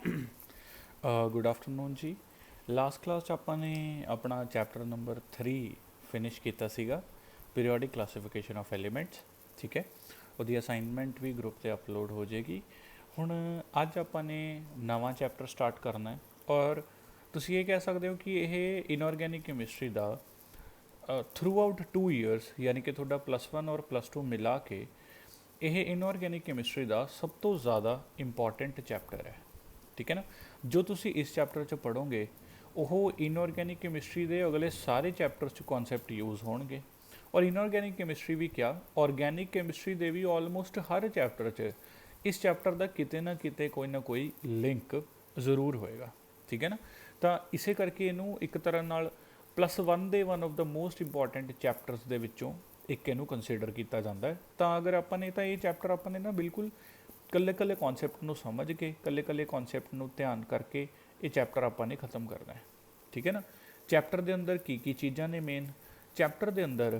Good afternoon जी। Last class 'ਚ ਆਪਾਂ ਨੇ ਆਪਣਾ ਚੈਪਟਰ ਨੰਬਰ 3 ਫਿਨਿਸ਼ ਕੀਤਾ ਸੀਗਾ, ਪੀਰੀਓਡਿਕ ਕਲਾਸੀਫਿਕੇਸ਼ਨ ਆਫ ਐਲੀਮੈਂਟਸ। ਠੀਕ ਹੈ, ਉਹਦੀ ਅਸਾਈਨਮੈਂਟ ਵੀ ਗਰੁੱਪ 'ਤੇ ਅਪਲੋਡ ਹੋ ਜਾਏਗੀ। ਹੁਣ ਅੱਜ ਆਪਾਂ ਨੇ ਨਵਾਂ ਚੈਪਟਰ ਸਟਾਰਟ ਕਰਨਾ ਹੈ ਔਰ ਤੁਸੀਂ ਇਹ ਕਹਿ ਸਕਦੇ ਹੋ ਕਿ ਇਹ ਇਨਆਰਗੈਨਿਕ ਕੈਮਿਸਟਰੀ ਦਾ ਥਰੂ ਆਊਟ 2 ਇਅਰਸ ਯਾਨੀ ਕਿ ਤੁਹਾਡਾ +1 ਔਰ +2 ਮਿਲਾ ਕੇ ਇਹ ਇਨਆਰਗੈਨਿਕ ਕੈਮਿਸਟਰੀ ਦਾ ਸਭ ਤੋਂ ਜ਼ਿਆਦਾ ਇੰਪੋਰਟੈਂਟ ਚੈਪਟਰ ਹੈ। ठीक है ना, जो तुसी इस चैप्टर च पढ़ोगे वो इनऑर्गेनिक केमिस्ट्री के अगले सारे चैप्टर च कॉन्सैप्ट यूज़ होंगे। और इनऑर्गेनिक केमिस्ट्री भी क्या, ऑर्गेनिक केमिस्ट्री के भी ऑलमोस्ट हर चैप्टर च इस चैप्टर का किते ना किते कोई ना कोई लिंक जरूर होएगा। ठीक है ना, तो इसे करके इनू एक तरह नाल +1 दे one of the most important chapters दे विचों एक इनू कंसीडर किया जाता है। तो अगर आपने तो ये चैप्टर आपने ना बिल्कुल कल्ले कल्ले कॉन्सैप्ट को समझ के कल्ले कल्ले कॉन्सैप्ट को ध्यान करके ये चैप्टर आपने खत्म करना है। ठीक है ना, चैप्टर के अंदर की चीज़ां ने मेन चैप्टर के अंदर,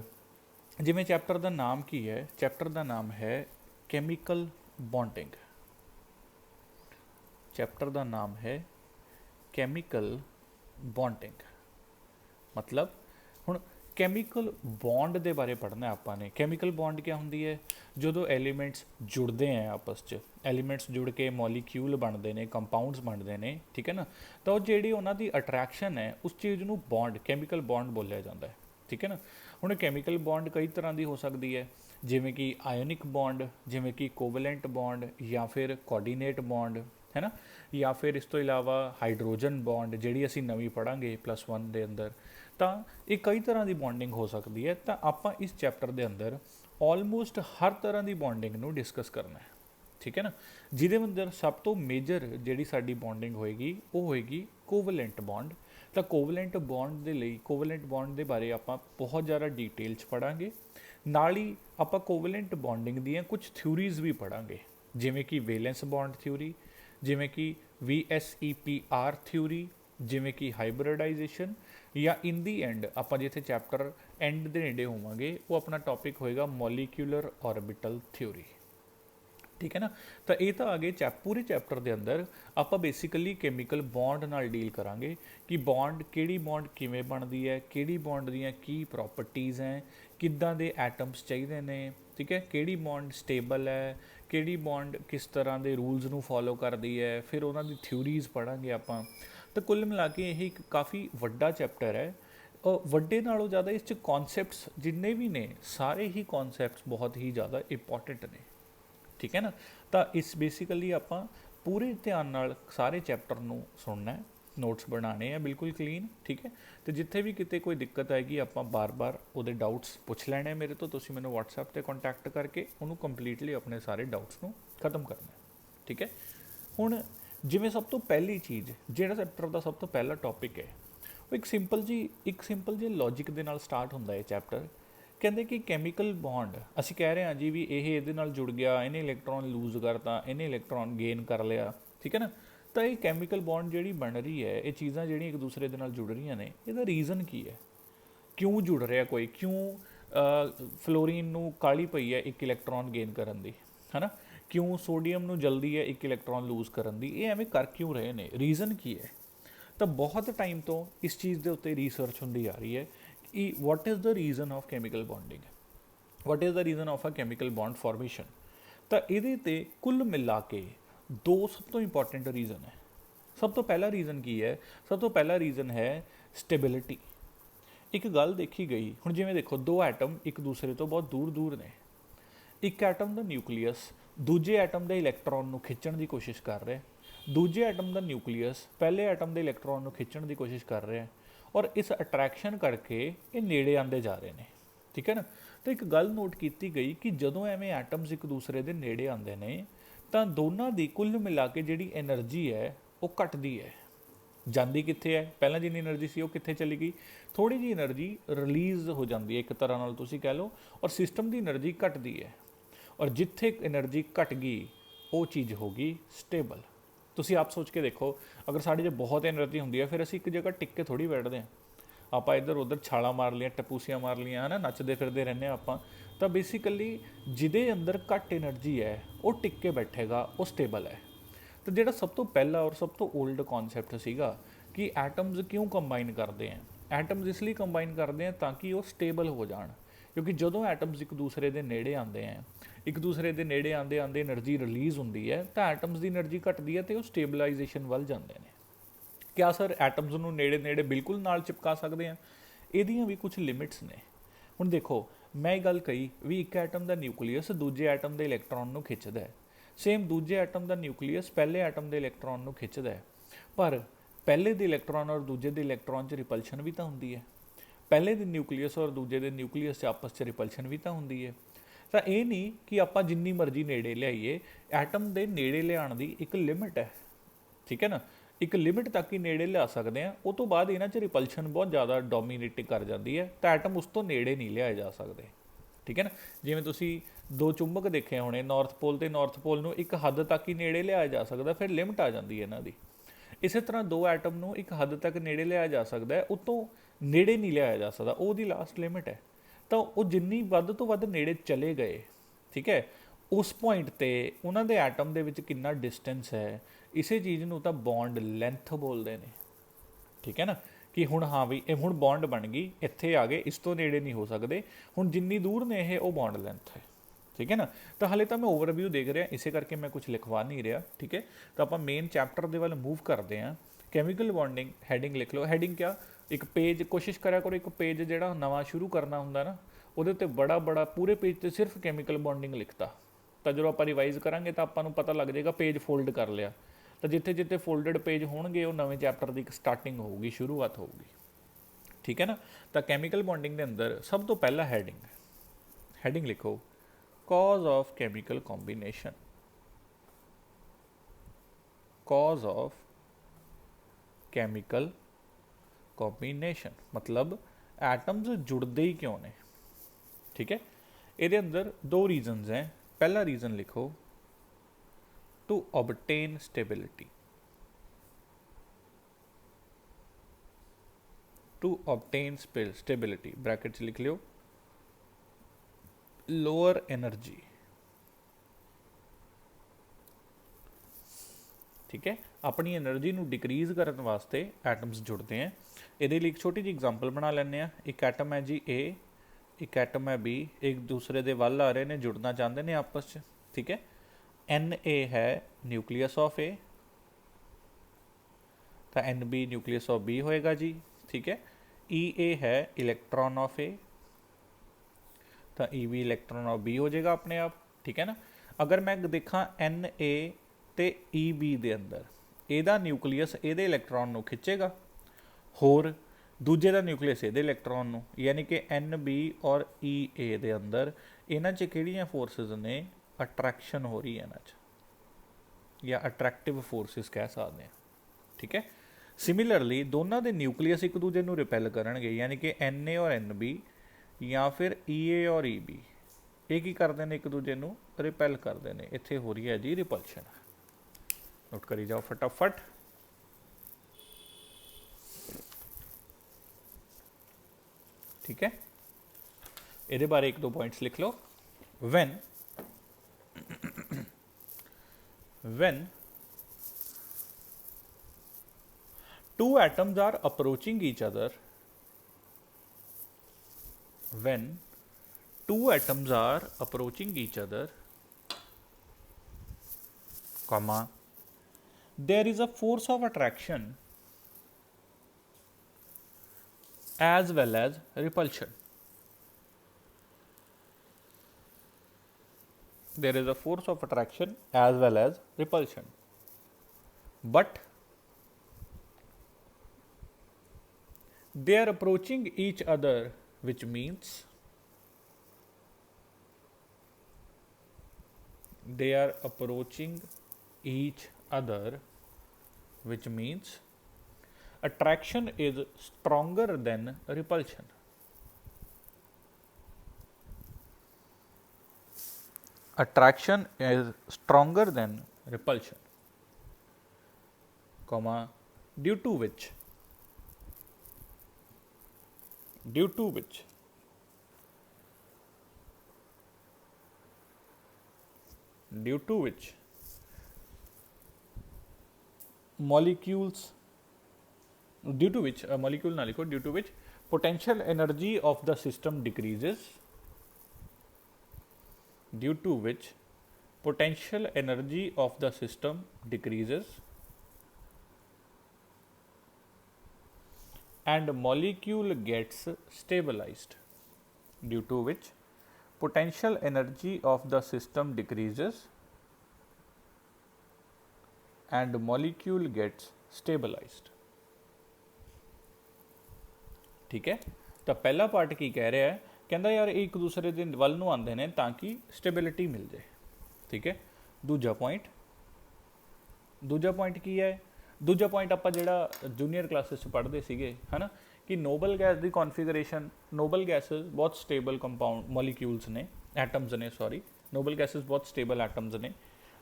जिमें चैप्टर का नाम की है, चैप्टर का नाम है कैमिकल बॉन्डिंग। चैप्टर का नाम है कैमिकल बॉन्डिंग। मतलब हुण कैमिकल बॉन्ड के बारे पढ़ना है आपने। कैमिकल बॉन्ड क्या होंगी है, जो एलीमेंट्स जुड़ते हैं आपस च, एलीमेंट्स जुड़ के मॉलीक्यूल बनते हैं, कंपाउंड्स बनते हैं। ठीक है ना, तो जी उन्होंने अट्रैक्शन है उस चीज़ को बॉन्ड, कैमिकल बॉन्ड बोलिया जाता है। ठीक है ना, हुण कैमिकल बॉन्ड कई तरह की हो सकती है, जिमें कि आयोनिक बॉन्ड, जिमें कि कोवलेंट बॉन्ड, या फिर कोऑर्डिनेट बॉन्ड है ना, या फिर इस तो इलावा हाइड्रोजन बॉन्ड जी असी नवीं पढ़ांगे +1 के अंदर। तो ये कई तरह की बॉन्डिंग हो सकती है। तो आप इस चैप्टर के अंदर ऑलमोस्ट हर तरह की बॉन्डिंग को डिस्कस करना है। ठीक है ना, जिहदे अंदर सब तो मेजर जी साडी बॉन्डिंग होएगी वो होएगी कोवलेंट बॉन्ड। तो कोवलेंट बॉन्ड के लिए, कोवलेंट बॉन्ड के बारे आप बहुत ज़्यादा डिटेल च पढ़ांगे। नाल ही आप कोवलेंट बॉन्डिंग दियाँ कुछ थ्योरीज भी पढ़ांगे, जिमें कि वेलेंस बॉन्ड थ्योरी, जिमें कि VSEPR थ्योरी, जिमें कि हाइब्रिडाइजेशन, या इन दी एंड आप जिथे चैप्टर एंड के नेड़े होवांगे वो अपना टॉपिक होएगा मॉलीक्यूलर ऑर्बिटल थ्योरी। ठीक है ना, तो ये तो आ गए पूरे चैप्टर के अंदर आप बेसिकली कैमिकल बॉन्ड नाल डील करांगे कि बॉन्ड किहड़ी बॉन्ड किवें बनती है, किहड़ी बॉन्ड दियां की प्रॉपर्टीज़ हैं, किद्दां दे एटम्स चाहिए ने। ठीक है, किहड़ी बॉन्ड स्टेबल है, किहड़ी बॉन्ड किस तरह के रूल्स नू फॉलो करती है, फिर उन्हां दी थ्योरीज पढ़ांगे आपां। तो कुल मिला के यही एक काफ़ी वड्डा चैप्टर है और वड्डे नालों ज़्यादा इस कॉन्सैप्ट्स जिन्ने भी ने सारे ही कॉन्सैप्ट्स बहुत ही ज़्यादा इंपॉर्टेंट ने। ठीक है ना, तो इस बेसिकली आप पूरे ध्यान नाल सारे चैप्टर नू सुनना है, नोट्स बनाने हैं बिल्कुल क्लीन। ठीक है, तो जिथे भी किते कोई दिक्कत आएगी आप बार बार वो डाउट्स पूछ लेने मेरे तो, तुसीं मैनूं WhatsApp पर कॉन्टैक्ट करके उन्होंने कंप्लीटली अपने सारे डाउट्स नू खत्म करना है। ठीक है, हुण जिमें सब तो पहली चीज़ जिहड़ा चैप्टर का सब तो पहला टॉपिक है वो एक सिंपल जी लॉजिक दे नाल स्टार्ट होंदा है चैप्टर। कहते कि कैमिकल बॉन्ड असी कह रहे हैं जी भी ये इहदे नाल जुड़ गया, इन्हें इलैक्ट्रॉन लूज करता, इन्हें इलैक्ट्रॉन गेन कर लिया। ठीक है ना, तो ये कैमिकल बॉन्ड जी बन रही है, ये चीज़ां जी एक दूसरे के नाल जुड़ रही ने, इसका रीज़न की है, क्यों जुड़ रहा कोई, क्यों फ्लोरीन नू काली पई है एक इलैक्ट्रॉन गेन करन दी, है ना, क्यों सोडियम नू जल्दी है एक इलैक्ट्रॉन लूज करन दी, ये एवें कर क्यों रहे हैं, रीज़न की है। तो बहुत टाइम तो इस चीज़ के उत्ते रिसर्च होंदी आ रही है कि what is the reason of chemical bonding, what is the reason of a chemical bond formation. तो ये कुल मिला के 2 सब तो इंपॉर्टेंट रीज़न है। सब तो पहला रीज़न की है, सब तो पहला रीज़न है स्टेबिलिटी। एक गल देखी गई हुण जिवें देखो 2 एटम एक दूसरे तो बहुत दूर दूर ने, एक एटम का न्यूक्लीयस दूजे एटम के इलैक्ट्रॉन को खिंचण की कोशिश कर रहा है, दूजे एटम का न्यूक्लीयस पहले एटम के इलैक्ट्रॉन को खिंचण की कोशिश कर रहा है, और इस अट्रैक्शन करके ये नेड़े आते जा रहे हैं। ठीक है ना, तो एक गल नोट की गई कि जदों एवें एटम्स एक दूसरे के नेड़े आते हैं तो दोनों की कुल मिला के जी एनर्जी है वो घटती है, जाती कित्थे है, पहला जिन्नी एनर्जी सी वो कित्थे चली गई, थोड़ी जी एनर्जी रिलीज़ हो जाती है एक तरह नाल तुसीं कह लो, और सिस्टम की एनर्जी घटती है, और जिथे एनर्जी घट गई वो चीज़ होगी स्टेबल। तुसीं आप सोच के देखो, अगर साढ़े जो बहुत एनर्जी होंदी है फिर असीं एक जगह टिक के थोड़ी बैठते हैं, आप इधर उधर छाला मार लिया, टपूसियाँ मार लिया, है ना, नचते फिरते रहने आप। तो बेसिकली जिदे अंदर घट एनर्जी है वो टिक के बैठेगा, वो स्टेबल है। तो ਜਿਹੜਾ ਸਭ ਤੋਂ ਪਹਿਲਾ ਔਰ ਸਭ ਤੋਂ 올ਡ ਕਨਸੈਪਟ ਸੀਗਾ ਕਿ ਐਟਮਸ ਕਿਉਂ ਕੰਬਾਈਨ ਕਰਦੇ ਆ, ਐਟਮਸ ਇਸ ਲਈ ਕੰਬਾਈਨ ਕਰਦੇ ਆ ਤਾਂ ਕਿ ਉਹ ਸਟੇਬਲ ਹੋ ਜਾਣ, ਕਿਉਂਕਿ ਜਦੋਂ ਐਟਮਸ ਇੱਕ ਦੂਸਰੇ ਦੇ ਨੇੜੇ ਆਉਂਦੇ ਆ, ਇੱਕ ਦੂਸਰੇ ਦੇ ਨੇੜੇ ਆਉਂਦੇ ਆਉਂਦੇ એનર્ਜੀ ਰਿਲੀਜ਼ ਹੁੰਦੀ ਹੈ ਤਾਂ ਐਟਮਸ ਦੀ એનર્ਜੀ ਘਟਦੀ ਹੈ ਤੇ ਉਹ ਸਟੇਬਲਾਈਜੇਸ਼ਨ ਵੱਲ ਜਾਂਦੇ ਨੇ। ਕਿਆ ਸਰ ਐਟਮਸ ਨੂੰ ਨੇੜੇ ਨੇੜੇ ਬਿਲਕੁਲ ਨਾਲ ਚਿਪਕਾ ਸਕਦੇ ਆ? ਇਹਦੀਆਂ ਵੀ ਕੁਝ ਲਿਮਿਟਸ ਨੇ। ਹੁਣ ਦੇਖੋ ਮੈਂ ਇਹ ਗੱਲ ਕਹੀ ਵੀ ਇੱਕ ਐਟਮ ਦਾ ਨਿਊਕਲੀਅਸ ਦੂਜੇ ਐਟਮ ਦੇ ਇਲੈਕਟ੍ਰੋਨ ਨੂੰ ਖਿੱਚਦਾ ਹੈ, ਸੇਮ ਦੂਜੇ ਐਟਮ ਦਾ ਨਿਊਕਲੀਅਸ ਪਹਿਲੇ ਐਟਮ ਦੇ ਇਲੈਕਟ੍ਰੋਨ ਨੂੰ ਖਿੱਚਦਾ ਹੈ, ਪਰ ਪਹਿਲੇ ਦੇ ਇਲੈਕਟ੍ਰੋਨ ਔਰ ਦੂਜੇ ਦੇ ਇਲੈਕਟ੍ਰੋਨ 'ਚ ਰਿਪਲਸ਼ਨ ਵੀ ਤਾਂ ਹੁੰਦੀ ਹੈ, ਪਹਿਲੇ ਦੇ ਨਿਊਕਲੀਅਸ ਔਰ ਦੂਜੇ ਦੇ ਨਿਊਕਲੀਅਸ 'ਚ ਆਪਸ 'ਚ ਰਿਪਲਸ਼ਨ ਵੀ ਤਾਂ ਹੁੰਦੀ ਹੈ। ਤਾਂ ਇਹ ਨਹੀਂ ਕਿ ਆਪਾਂ ਜਿੰਨੀ ਮਰਜ਼ੀ ਨੇੜੇ ਲਿਆਈਏ, ਐਟਮ ਦੇ ਨੇੜੇ ਲਿਆਉਣ ਦੀ ਇੱਕ ਲਿਮਿਟ ਹੈ, ਠੀਕ ਹੈ ਨਾ, ਇੱਕ ਲਿਮਿਟ ਤੱਕ ਹੀ ਨੇੜੇ ਲਿਆ ਸਕਦੇ ਆ, ਉਹ ਤੋਂ ਬਾਅਦ ਇਹਨਾਂ 'ਚ ਰਿਪਲਸ਼ਨ ਬਹੁਤ ਜ਼ਿਆਦਾ ਡੋਮੀਨੇਟ ਕਰ ਜਾਂਦੀ ਹੈ ਤਾਂ ਐਟਮ ਉਸ ਤੋਂ ਨੇੜੇ ਨਹੀਂ ਲਿਆਏ ਜਾ ਸਕਦੇ, ਠੀਕ ਹੈ ਨਾ। ਜਿਵੇਂ ਤੁਸੀਂ ਦੋ ਚੁੰਬਕ ਦੇਖੇ ਹੋਣੇ, ਨਾਰਥ ਪੋਲ ਤੇ ਨਾਰਥ ਪੋਲ ਨੂੰ ਇੱਕ ਹੱਦ ਤੱਕ ਹੀ ਨੇੜੇ ਲਿਆਇਆ ਜਾ ਸਕਦਾ, ਫਿਰ ਲਿਮਟ ਆ ਜਾਂਦੀ ਹੈ ਇਹਨਾਂ ਦੀ। ਇਸੇ ਤਰ੍ਹਾਂ ਦੋ ਐਟਮ ਨੂੰ ਇੱਕ ਹੱਦ ਤੱਕ ਨੇੜੇ ਲਿਆਇਆ ਜਾ ਸਕਦਾ ਹੈ, ਉਤੋਂ ਨੇੜੇ ਨਹੀਂ ਲਿਆਇਆ ਜਾ ਸਕਦਾ, ਉਹਦੀ ਲਾਸਟ ਲਿਮਿਟ ਹੈ। ਤਾਂ ਉਹ ਜਿੰਨੀ ਵੱਧ ਤੋਂ ਵੱਧ ਨੇੜੇ ਚਲੇ ਗਏ, ਠੀਕ ਹੈ, ਉਸ ਪੁਆਇੰਟ 'ਤੇ ਉਹਨਾਂ ਦੇ ਐਟਮ ਦੇ ਵਿੱਚ ਕਿੰਨਾ ਡਿਸਟੈਂਸ ਹੈ, ਇਸੇ ਚੀਜ਼ ਨੂੰ ਤਾਂ ਬੌਂਡ ਲੈਂਥ ਬੋਲਦੇ ਨੇ, ਠੀਕ ਹੈ ਨਾ। ਕਿ ਹੁਣ ਹਾਂ ਵੀ ਇਹ ਹੁਣ ਬੌਂਡ ਬਣ ਗਈ, ਇੱਥੇ ਆ ਗਏ, ਇਸ ਤੋਂ ਨੇੜੇ ਨਹੀਂ ਹੋ ਸਕਦੇ, ਹੁਣ ਜਿੰਨੀ ਦੂਰ ਨੇ ਇਹ ਉਹ ਬੌਂਡ ਲੈਂਥ ਹੈ, ਠੀਕ ਹੈ ਨਾ। ਤਾਂ ਹਾਲੇ ਤਾਂ ਮੈਂ ਓਵਰਵਿਊ ਦੇਖ ਰਿਹਾ, ਇਸੇ ਕਰਕੇ ਮੈਂ ਕੁਝ ਲਿਖਵਾ ਨਹੀਂ ਰਿਹਾ, ਠੀਕ ਹੈ। ਤਾਂ ਆਪਾਂ ਮੇਨ ਚੈਪਟਰ ਦੇ ਵੱਲ ਮੂਵ ਕਰਦੇ ਹਾਂ। ਕੈਮੀਕਲ ਬੌਂਡਿੰਗ ਹੈਡਿੰਗ ਲਿਖ ਲਓ। ਹੈਡਿੰਗ ਕਿਆ, ਇੱਕ ਪੇਜ ਕੋਸ਼ਿਸ਼ ਕਰਿਆ ਕਰੋ, ਇੱਕ ਪੇਜ ਜਿਹੜਾ ਨਵਾਂ ਸ਼ੁਰੂ ਕਰਨਾ ਹੁੰਦਾ ਨਾ, ਉਹਦੇ ਉੱਤੇ ਬੜਾ ਪੂਰੇ ਪੇਜ 'ਤੇ ਸਿਰਫ ਕੈਮੀਕਲ ਬੌਂਡਿੰਗ ਲਿਖਤਾ, ਤਾਂ ਜਦੋਂ ਆਪਾਂ ਰਿਵਾਈਜ਼ ਕਰਾਂਗੇ ਤਾਂ ਆਪਾਂ ਨੂੰ ਪਤਾ ਲੱਗ ਜਾਏਗਾ ਪੇਜ ਫੋਲਡ ਕਰ ਲਿਆ। ਤਾਂ ਜਿੱਥੇ ਜਿੱਥੇ ਫੋਲਡਡ ਪੇਜ ਹੋਣਗੇ ਉਹ ਨਵੇਂ ਚੈਪਟਰ ਦੀ ਇੱਕ ਸਟਾਰਟਿੰਗ ਹੋਊਗੀ, ਸ਼ੁਰੂਆਤ ਹੋਊਗੀ, ਠੀਕ ਹੈ ਨਾ। ਤਾਂ ਕੈਮੀਕਲ ਬੌਂਡਿੰਗ ਦੇ ਅੰਦਰ ਸਭ ਤੋਂ ਪਹਿਲਾ ਹੈਡਿੰਗ ਲਿਖੋ, cause of chemical combination, cause of chemical combination मतलब ਐਟਮਸ ਜੁੜਦੇ ਹੀ ਕਿਉਂ ਨੇ, ਠੀਕ ਹੈ। ਇਹਦੇ ਅੰਦਰ ਦੋ ਰੀਜ਼ਨਸ हैं। पहला रीज़न लिखो, to obtain stability, to obtain stability bracket लिख लियो, लोअर एनर्जी, ठीक है। अपनी एनर्जी ਨੂੰ डिक्रीज करने वास्ते एटम्स जुड़ते हैं। ਇਹਦੇ ਲਈ एक छोटी जी एग्जांपल बना ਲੈਂਦੇ ਆ। एक एटम है जी ए, एक एटम है बी, एक दूसरे ਦੇ ਵੱਲ ਆ ਰਹੇ ਨੇ, जुड़ना चाहते हैं आपस 'ਚ, ठीक है। Na है न्यूक्लियस ऑफ ए, तो Nb न्यूक्लियस ऑफ बी होएगा जी, ठीक है। Ea है इलैक्ट्रॉन ऑफ ए, तो Eb इलैक्ट्रॉन ऑफ बी हो जाएगा अपने आप, ठीक है ना। अगर मैं देखा Na ਤੇ Eb ਦੇ ਅੰਦਰ ਇਹਦਾ ਨਿਊਕਲੀਅਸ ਇਹਦੇ ਇਲੈਕਟ੍ਰੋਨ ਨੂੰ ਖਿੱਚੇਗਾ, ਹੋਰ ਦੂਜੇ ਦਾ ਨਿਊਕਲੀਅਸ ਇਹਦੇ ਇਲੈਕਟ੍ਰੋਨ ਨੂੰ, ਯਾਨੀ ਕਿ Nb ਔਰ Ea ਦੇ ਅੰਦਰ ਇਹਨਾਂ 'ਚ ਕਿਹੜੀਆਂ ਫੋਰਸਿਸ ਨੇ, ਅਟਰੈਕਸ਼ਨ ਹੋ ਰਹੀ ਹੈ ਇਹਨਾਂ 'ਚ, ਜਾਂ ਅਟਰੈਕਟਿਵ ਫੋਰਸਿਸ ਕਹਿ ਸਕਦੇ ਹਾਂ, ਠੀਕ ਹੈ। ਸਿਮਿਲਰਲੀ ਦੋਨਾਂ ਦੇ ਨਿਊਕਲੀਅਸ ਇੱਕ ਦੂਜੇ ਨੂੰ ਰਿਪੈਲ ਕਰਨਗੇ, ਯਾਨੀ ਕਿ Na ਔਰ Nb ਜਾਂ ਫਿਰ Ea ਔਰ Eb, ਇਹ ਕੀ ਕਰਦੇ ਨੇ, ਇੱਕ ਦੂਜੇ ਨੂੰ ਰਿਪੈਲ ਕਰਦੇ ਨੇ। ਇੱਥੇ ਹੋ ਰਹੀ ਹੈ ਜੀ ਰਿਪਲਸ਼ਨ, नोट करी जाओ फटाफट। ठीक है, ਇਹਦੇ ਬਾਰੇ एक दो पॉइंट्स लिख लो। when two atoms are approaching each other, when two atoms are approaching each other, comma, there is a force of attraction as well as repulsion. There is a force of attraction as well as repulsion, but they are approaching each other, which means they are approaching each other, which means attraction is stronger than repulsion. Attraction is stronger than repulsion, comma, due to which molecules due to which molecule ना लिखो, due to which potential energy of the system decreases, due to which potential energy of the system decreases and molecule gets stabilized, due to which potential energy of the system decreases and molecule gets stabilized। ठीक है, तो पहला part की कह रहा है, कहता यार एक दूसरे के वल नूं आंदे ने ताकि स्टेबिलिटी मिल जाए। ठीक है, दूजा पॉइंट की है, दूजा पॉइंट आप जिहड़ा जूनीयर क्लासिस पढ़ते सीगे है ना, कि नोबल गैस की कॉन्फिगरेशन, नोबल गैसेस बहुत स्टेबल कंपाउंड मॉलीक्यूल्स ने, एटम्स ने, सॉरी नोबल गैसेस बहुत स्टेबल एटम्स ने,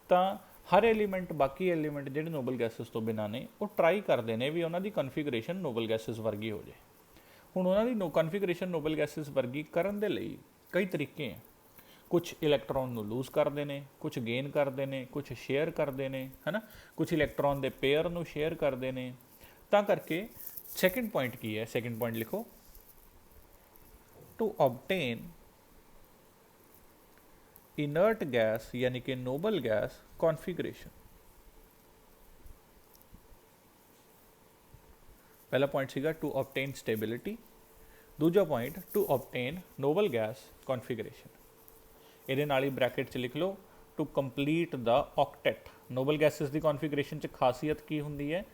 तो हर एलीमेंट बाकी एलीमेंट जिहड़े नोबल गैसेस तो बिना ने वो ट्राई करते हैं भी उन्होंने कॉन्फिगरेशन नोबल गैसेस वर्गी हो जाए। हुण उन्होंने नो कॉन्फिगरेशन नोबल गैसेस वर्गी करन दे लई कई तरीके हैं, कुछ इलैक्ट्रॉन नूं लूज करते हैं, कुछ गेन करते हैं, कुछ शेयर करते हैं, है ना, कुछ इलैक्ट्रॉन के पेयर नूं शेयर करते हैं। तां करके सैकेंड पॉइंट की है, सैकेंड पॉइंट लिखो, टू ऑबटेन इनर्ट गैस यानी कि नोबल गैस कॉन्फिगरेशन। पहला पॉइंट सीगा टू ऑबटेन स्टेबिलिटी, दूजा point to obtain noble gas configuration. ये नाल ही ब्रैकेट च लिख लो to complete the octet. Noble gases की कॉन्फिगरेशन च खासियत की होंदी है,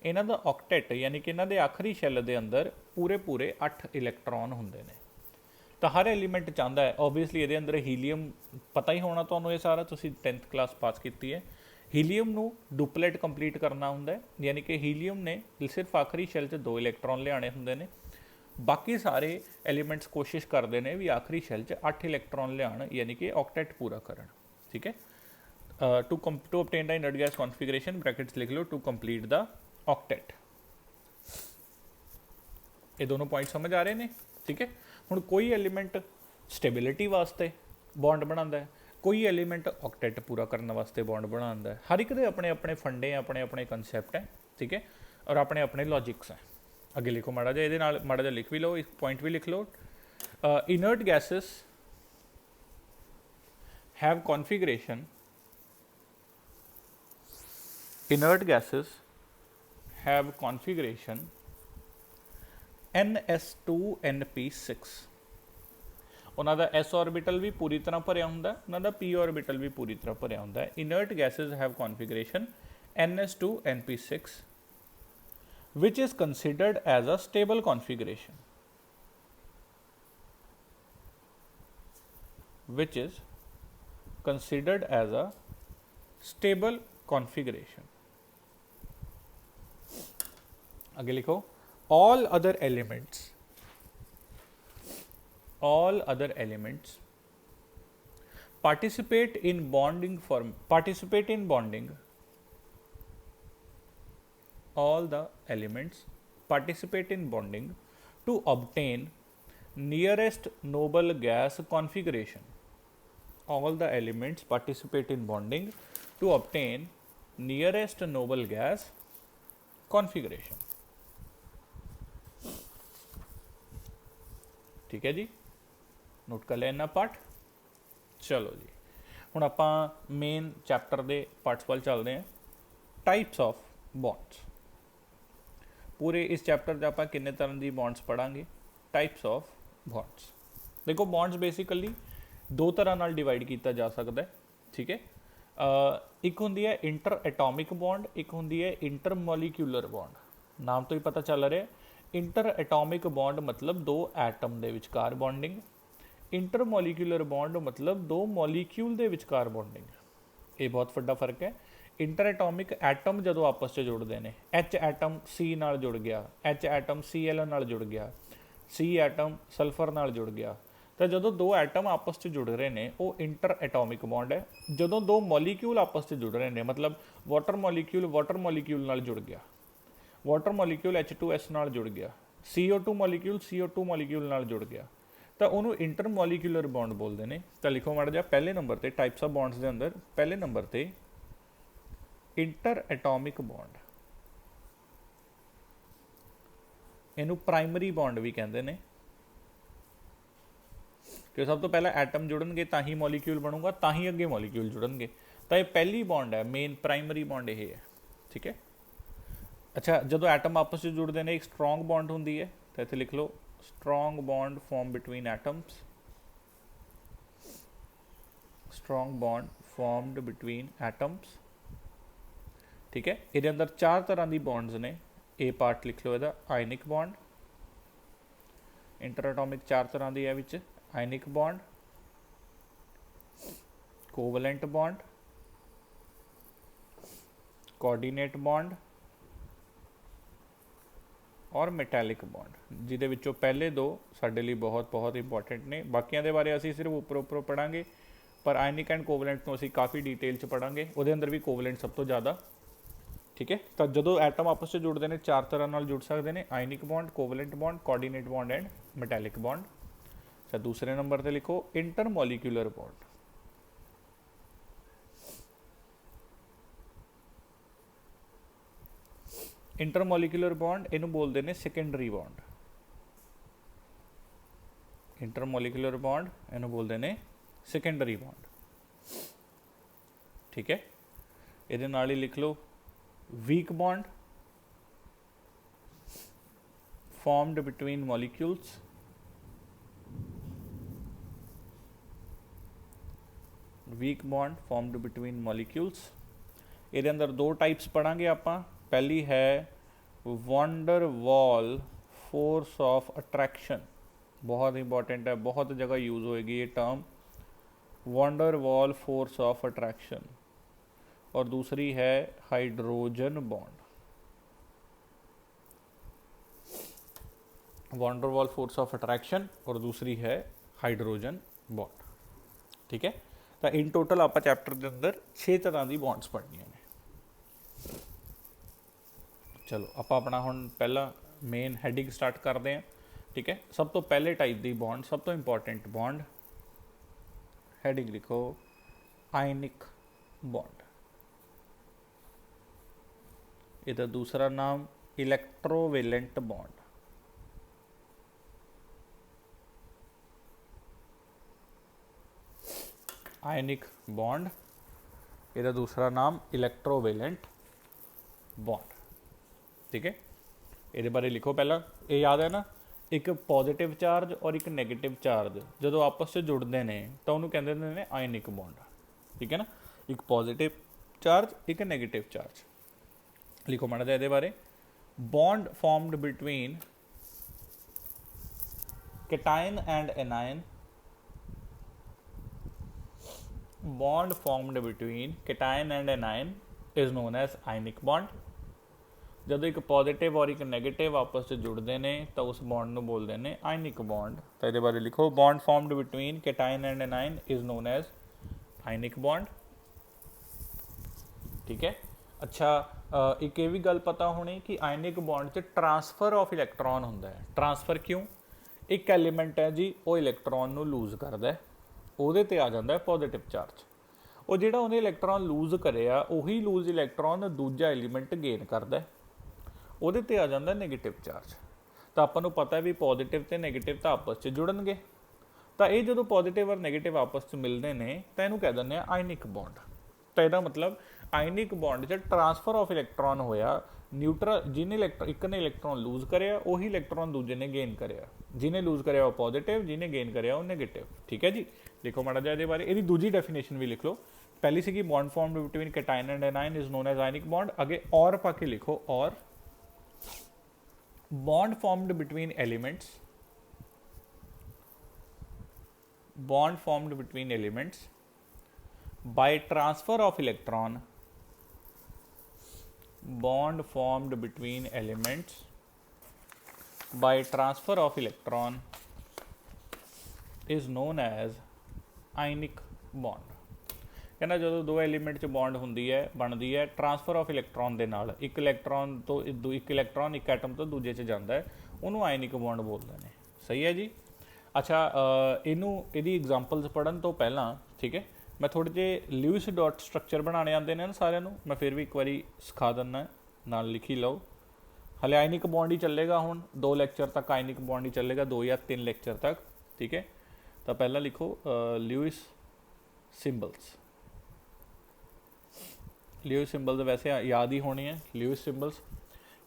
इन्हां दा ऑक्टेट यानी कि इन्हां दे आखिरी शैल के अंदर पूरे पूरे 8 इलैक्ट्रॉन होंदे ने। तो हर एलीमेंट चाहता है, ओबवियसली ये अंदर हीलीयम पता ही होना तुहानूं, ये सारा तुसीं 10th क्लास पास की है। हीलीयम नूं डुपलेट कंप्लीट करना हुंदा है, यानी कि हीलीयम ने सिर्फ आखिरी शैल च 2 इलैक्ट्रॉन लियाने हुंदे ने, बाकी सारे एलीमेंट्स कोशिश करते हैं भी आखिरी शैल च 8 इलैक्ट्रॉन लियान, यानी कि ऑक्टेट पूरा करन। ठीक है, to obtain the inert gas configuration brackets लिख लो टू कंप्लीट द ऑक्टेट। ये दोनों पॉइंट समझ आ रहे हैं। ठीक है, हुण कोई एलीमेंट स्टेबिलिटी वास्ते बॉन्ड बनाता है, कोई एलीमेंट ऑक्टेट पूरा करने वास्ते बॉन्ड बनाता है। हर एक दे अपने अपने फंडे, अपने अपने कंसैप्ट हैं। ठीक है, और अपने अपने लॉजिक्स हैं। अगे लिखो माड़ा जा, ये माड़ा जा लिख भी लो, एक पॉइंट भी लिख लो, inert gases have configuration, inert gases have configuration NS2NP6। उन्होंने एस ऑर्बिटल भी पूरी तरह भरिया होंदा, उन्होंने पी ऑर्बिटल भी पूरी तरह भरिया होंदा है। Inert gases have configuration NS2NP6 which is considered as a stable configuration, which is considered as a stable configuration। आगे लिखो, all other elements participate in bonding all the elements participate in bonding to obtain nearest noble gas configuration। all the elements participate in bonding to obtain nearest noble gas configuration। ठीक है जी, note कर लिया इन्ना part. चलो जी, हुण आपां main chapter के parts वाल चलते हैं। टाइप्स ऑफ बॉन्ड्स, पूरे इस चैप्टर आप किन्ने तरह की बॉन्ड्स पढ़ांगे। टाइप्स ऑफ बॉन्ड्स, देखो बॉन्ड्स बेसिकली दो तरह नाल डिवाइड किया जा सकता है। ठीक है, एक होंदी है इंटर एटॉमिक बॉन्ड, एक होंदी है इंटर मॉलीक्यूलर बॉन्ड। नाम तो ही पता चल रहा है, इंटर एटॉमिक बॉन्ड मतलब दो एटम के विचकार बॉन्डिंग, इंटर मॉलीक्यूलर बॉन्ड मतलब दो मॉलीक्यूल के विचकार बॉन्डिंग। ये बहुत वड्डा फर्क है। इंटर एटॉमिक एटम जो आपस में जुड़ते हैं, एच एटम सी नाल जुड़ गया, एच एटम Cl नाल जुड़ गया, सी एटम सल्फर नाल जुड़ गया, तो जो दो एटम आपस में जुड़ रहे हैं वो इंटर एटॉमिक बॉन्ड है। जो दो मॉलीक्यूल आपस में जुड़ रहे हैं, मतलब वाटर मॉलीक्यूल नाल जुड़ गया, वाटर मॉलीक्यूल H2S नाल जुड़ गया, CO2 मॉलीक्यूल नाल जुड़ गया, तो उन्होंने इंटर मॉलीक्यूलर बॉन्ड बोलते हैं। तो लिखो माड़ा जा, पहले नंबर पर टाइप्स ऑफ बॉन्ड्स के अंदर पहले नंबर पर इंटर एटॉमिक बॉन्ड। इनू प्राइमरी बॉन्ड भी कहते हैं कि सब तो पहला एटम जुड़नगे तो ही मॉलीक्यूल बनूगा, तो ही अगे मॉलीक्यूल जुड़नगे। तो ये पहली बॉन्ड है, मेन प्राइमरी बॉन्ड ये है, ठीक है। अच्छा, जो एटम आपस में जुड़ते हैं एक स्ट्रोंग बॉन्ड होंगी है, तो इतने लिख लो strong bond form between atoms, strong bond formed between atoms, ठीक है। ये अंदर 4 तरह की बॉन्ड्स ने। ए पार्ट लिख लो यदा आयनिक बॉन्ड, इंटरएटॉमिक 4 तरह की है विच, ionic bond, covalent bond, coordinate bond और मैटैलिक बॉन्ड, जिहदे विचों पहले 2 साडे लई बहुत बहुत इंपॉर्टेंट ने। बाकियां दे बारे असीं सिर्फ उपर उपर पढ़ांगे, पर आयनिक एंड कोवलेंट को असीं काफ़ी डिटेल च पढ़ांगे। उहदे अंदर भी कोवलेंट सब तो ज़्यादा, ठीक है। तो जो एटम आपस में जुड़ते हैं 4 तरह नाल जुड़ सकते हैं, ionic bond, covalent bond, coordinate bond and metallic bond. अच्छा, दूसरे नंबर पर लिखो इंटरमोलीक्यूलर बॉन्ड। इंटरमोलीक्यूलर बॉन्ड इनू बोलते हैं सैकेंडरी बॉन्ड। इंटरमोलीक्यूलर बॉन्ड इनू बोलते हैं सैकेंडरी बॉन्ड, ठीक है। ये नाल ही लिख लो weak bond formed between molecules, weak bond formed between molecules. ये अंदर 2 टाइप्स पढ़ांगे आपां। पहली है van der Waals force of attraction, बहुत इंपॉर्टेंट है, बहुत जगह यूज होएगी ये term, van der Waals force of attraction. और दूसरी है hydrogen bond, van der Waals force of attraction और दूसरी है हाइड्रोजन बॉन्ड, ठीक है। तो इन टोटल आप चैप्टर के अंदर 6 तरह की बॉन्ड्स पढ़नियां ने। चलो आप अपना हुण पहला मेन हैडिंग स्टार्ट करते हैं, ठीक है। सब तो पहले टाइप की बॉन्ड, सब तो इंपॉर्टेंट बॉन्ड, हैडिंग लिखो आयनिक बॉन्ड। इसका दूसरा नाम इलेक्ट्रोवेलेंट बॉन्ड, आयनिक बॉन्ड, इसका दूसरा नाम इलेक्ट्रोवेलेंट बॉन्ड, ठीक है। ये बारे लिखो पहला, ये याद है ना, एक पॉजिटिव चार्ज और एक नैगेटिव चार्ज जो आपस में जुड़ते हैं तो उन्होंने कहते हैं आयनिक बॉन्ड, ठीक है ना। एक पॉजिटिव चार्ज, एक नैगेटिव चार्ज। लिखो माड़ा जिहा बारे, bond formed between cation and anion, bond formed between cation and anion is known as ionic bond. जब एक पॉजिटिव और एक नैगेटिव आपस में जुड़ते हैं तो उस बॉन्ड को बोलते हैं आयनिक बॉन्ड। तो ये बारे लिखो, bond formed between cation and anion is known as ionic bond, ठीक है। अच्छा, एक ये भी गल पता होनी कि आयनिक बॉन्ड से ट्रांसफर ऑफ इलैक्ट्रॉन होंदा है। ट्रांसफर क्यों? एक एलीमेंट है जी, वो इलैक्ट्रॉन को लूज करता है, ਉਹਦੇ ਤੇ आ जाता है पॉजिटिव चार्ज। ਉਹ ਜਿਹੜਾ ਉਹਨੇ ਇਲੈਕਟ੍ਰੋਨ ਲੂਜ਼ ਕਰਿਆ ਉਹੀ ਲੂਜ਼ ਇਲੈਕਟ੍ਰੋਨ ਦੂਜਾ ਐਲੀਮੈਂਟ ਗੇਨ ਕਰਦਾ, ਉਹਦੇ ਤੇ ਆ ਜਾਂਦਾ ਨੈਗੇਟਿਵ ਚਾਰਜ। ਤਾਂ ਆਪਾਂ ਨੂੰ ਪਤਾ ਵੀ ਪੋਜ਼ਿਟਿਵ ਤੇ ਨੈਗੇਟਿਵ ਤਾਂ ਆਪਸ 'ਚ ਜੁੜਨਗੇ, ਤਾਂ ਇਹ ਜਦੋਂ ਪੋਜ਼ਿਟਿਵ ਔਰ ਨੈਗੇਟਿਵ ਆਪਸ 'ਚ ਮਿਲਦੇ ਨੇ ਤਾਂ ਇਹਨੂੰ ਕਹਿ ਦਿੰਦੇ ਆ ਆਇਨਿਕ ਬੌਂਡ। ਤਾਂ ਇਹਦਾ ਮਤਲਬ ਆਇਨਿਕ ਬੌਂਡ 'ਚ ਟਰਾਂਸਫਰ ਆਫ ਇਲੈਕਟ੍ਰੋਨ ਹੋਇਆ, न्यूट्रल जिन्हें एक ने इलैक्ट्रॉन लूज कराया उही इलैक्ट्रॉन दूजे ने गेन कराया, जिन्हें लूज कराया वो पॉजिटिव, जिन्हें गेन कराया वो नेगेटिव, ठीक है जी। लिखो माड़ा जिहा इहदे बारे, इहदी दूजी डेफिनेशन भी लिख लो। पहली सी bond formed between cation and anion is known as ionic bond. आगे और पाके लिखो, और bond formed between elements, bond formed between elements by transfer of electron, bond formed between elements by transfer of electron is known as ionic bond। कहना जो दो element च bond होंदी है बनती है ट्रांसफर ऑफ इलैक्ट्रॉन के नाल, एक इलैक्ट्रॉन तो एक इलैक्ट्रॉन एक एटम तो दूजे च जाता है, उन्होंने आयनिक बॉन्ड बोलते हैं। सही है जी। अच्छा, इनू इहदी एग्जाम्पल्स पढ़न तो पहला, ठीक है, मैं थोड़े जे ल्यूइस डॉट स्ट्रक्चर बनाने आते हैं सारिਆਂ ਨੂੰ, मैं फिर भी एक बारी सिखा दिना, नाल लिखी लो। हले आयनिक बॉन्ड ही चलेगा, हुण 2 लैक्चर तक आयनिक बॉन्ड ही चलेगा, 2 या 3 लैक्चर तक, ठीक है। तो पहला लिखो ल्यूइस सिंबल्स। ल्यूइस सिंबल्स वैसे याद ही होने हैं। ल्यूइस सिंबल्स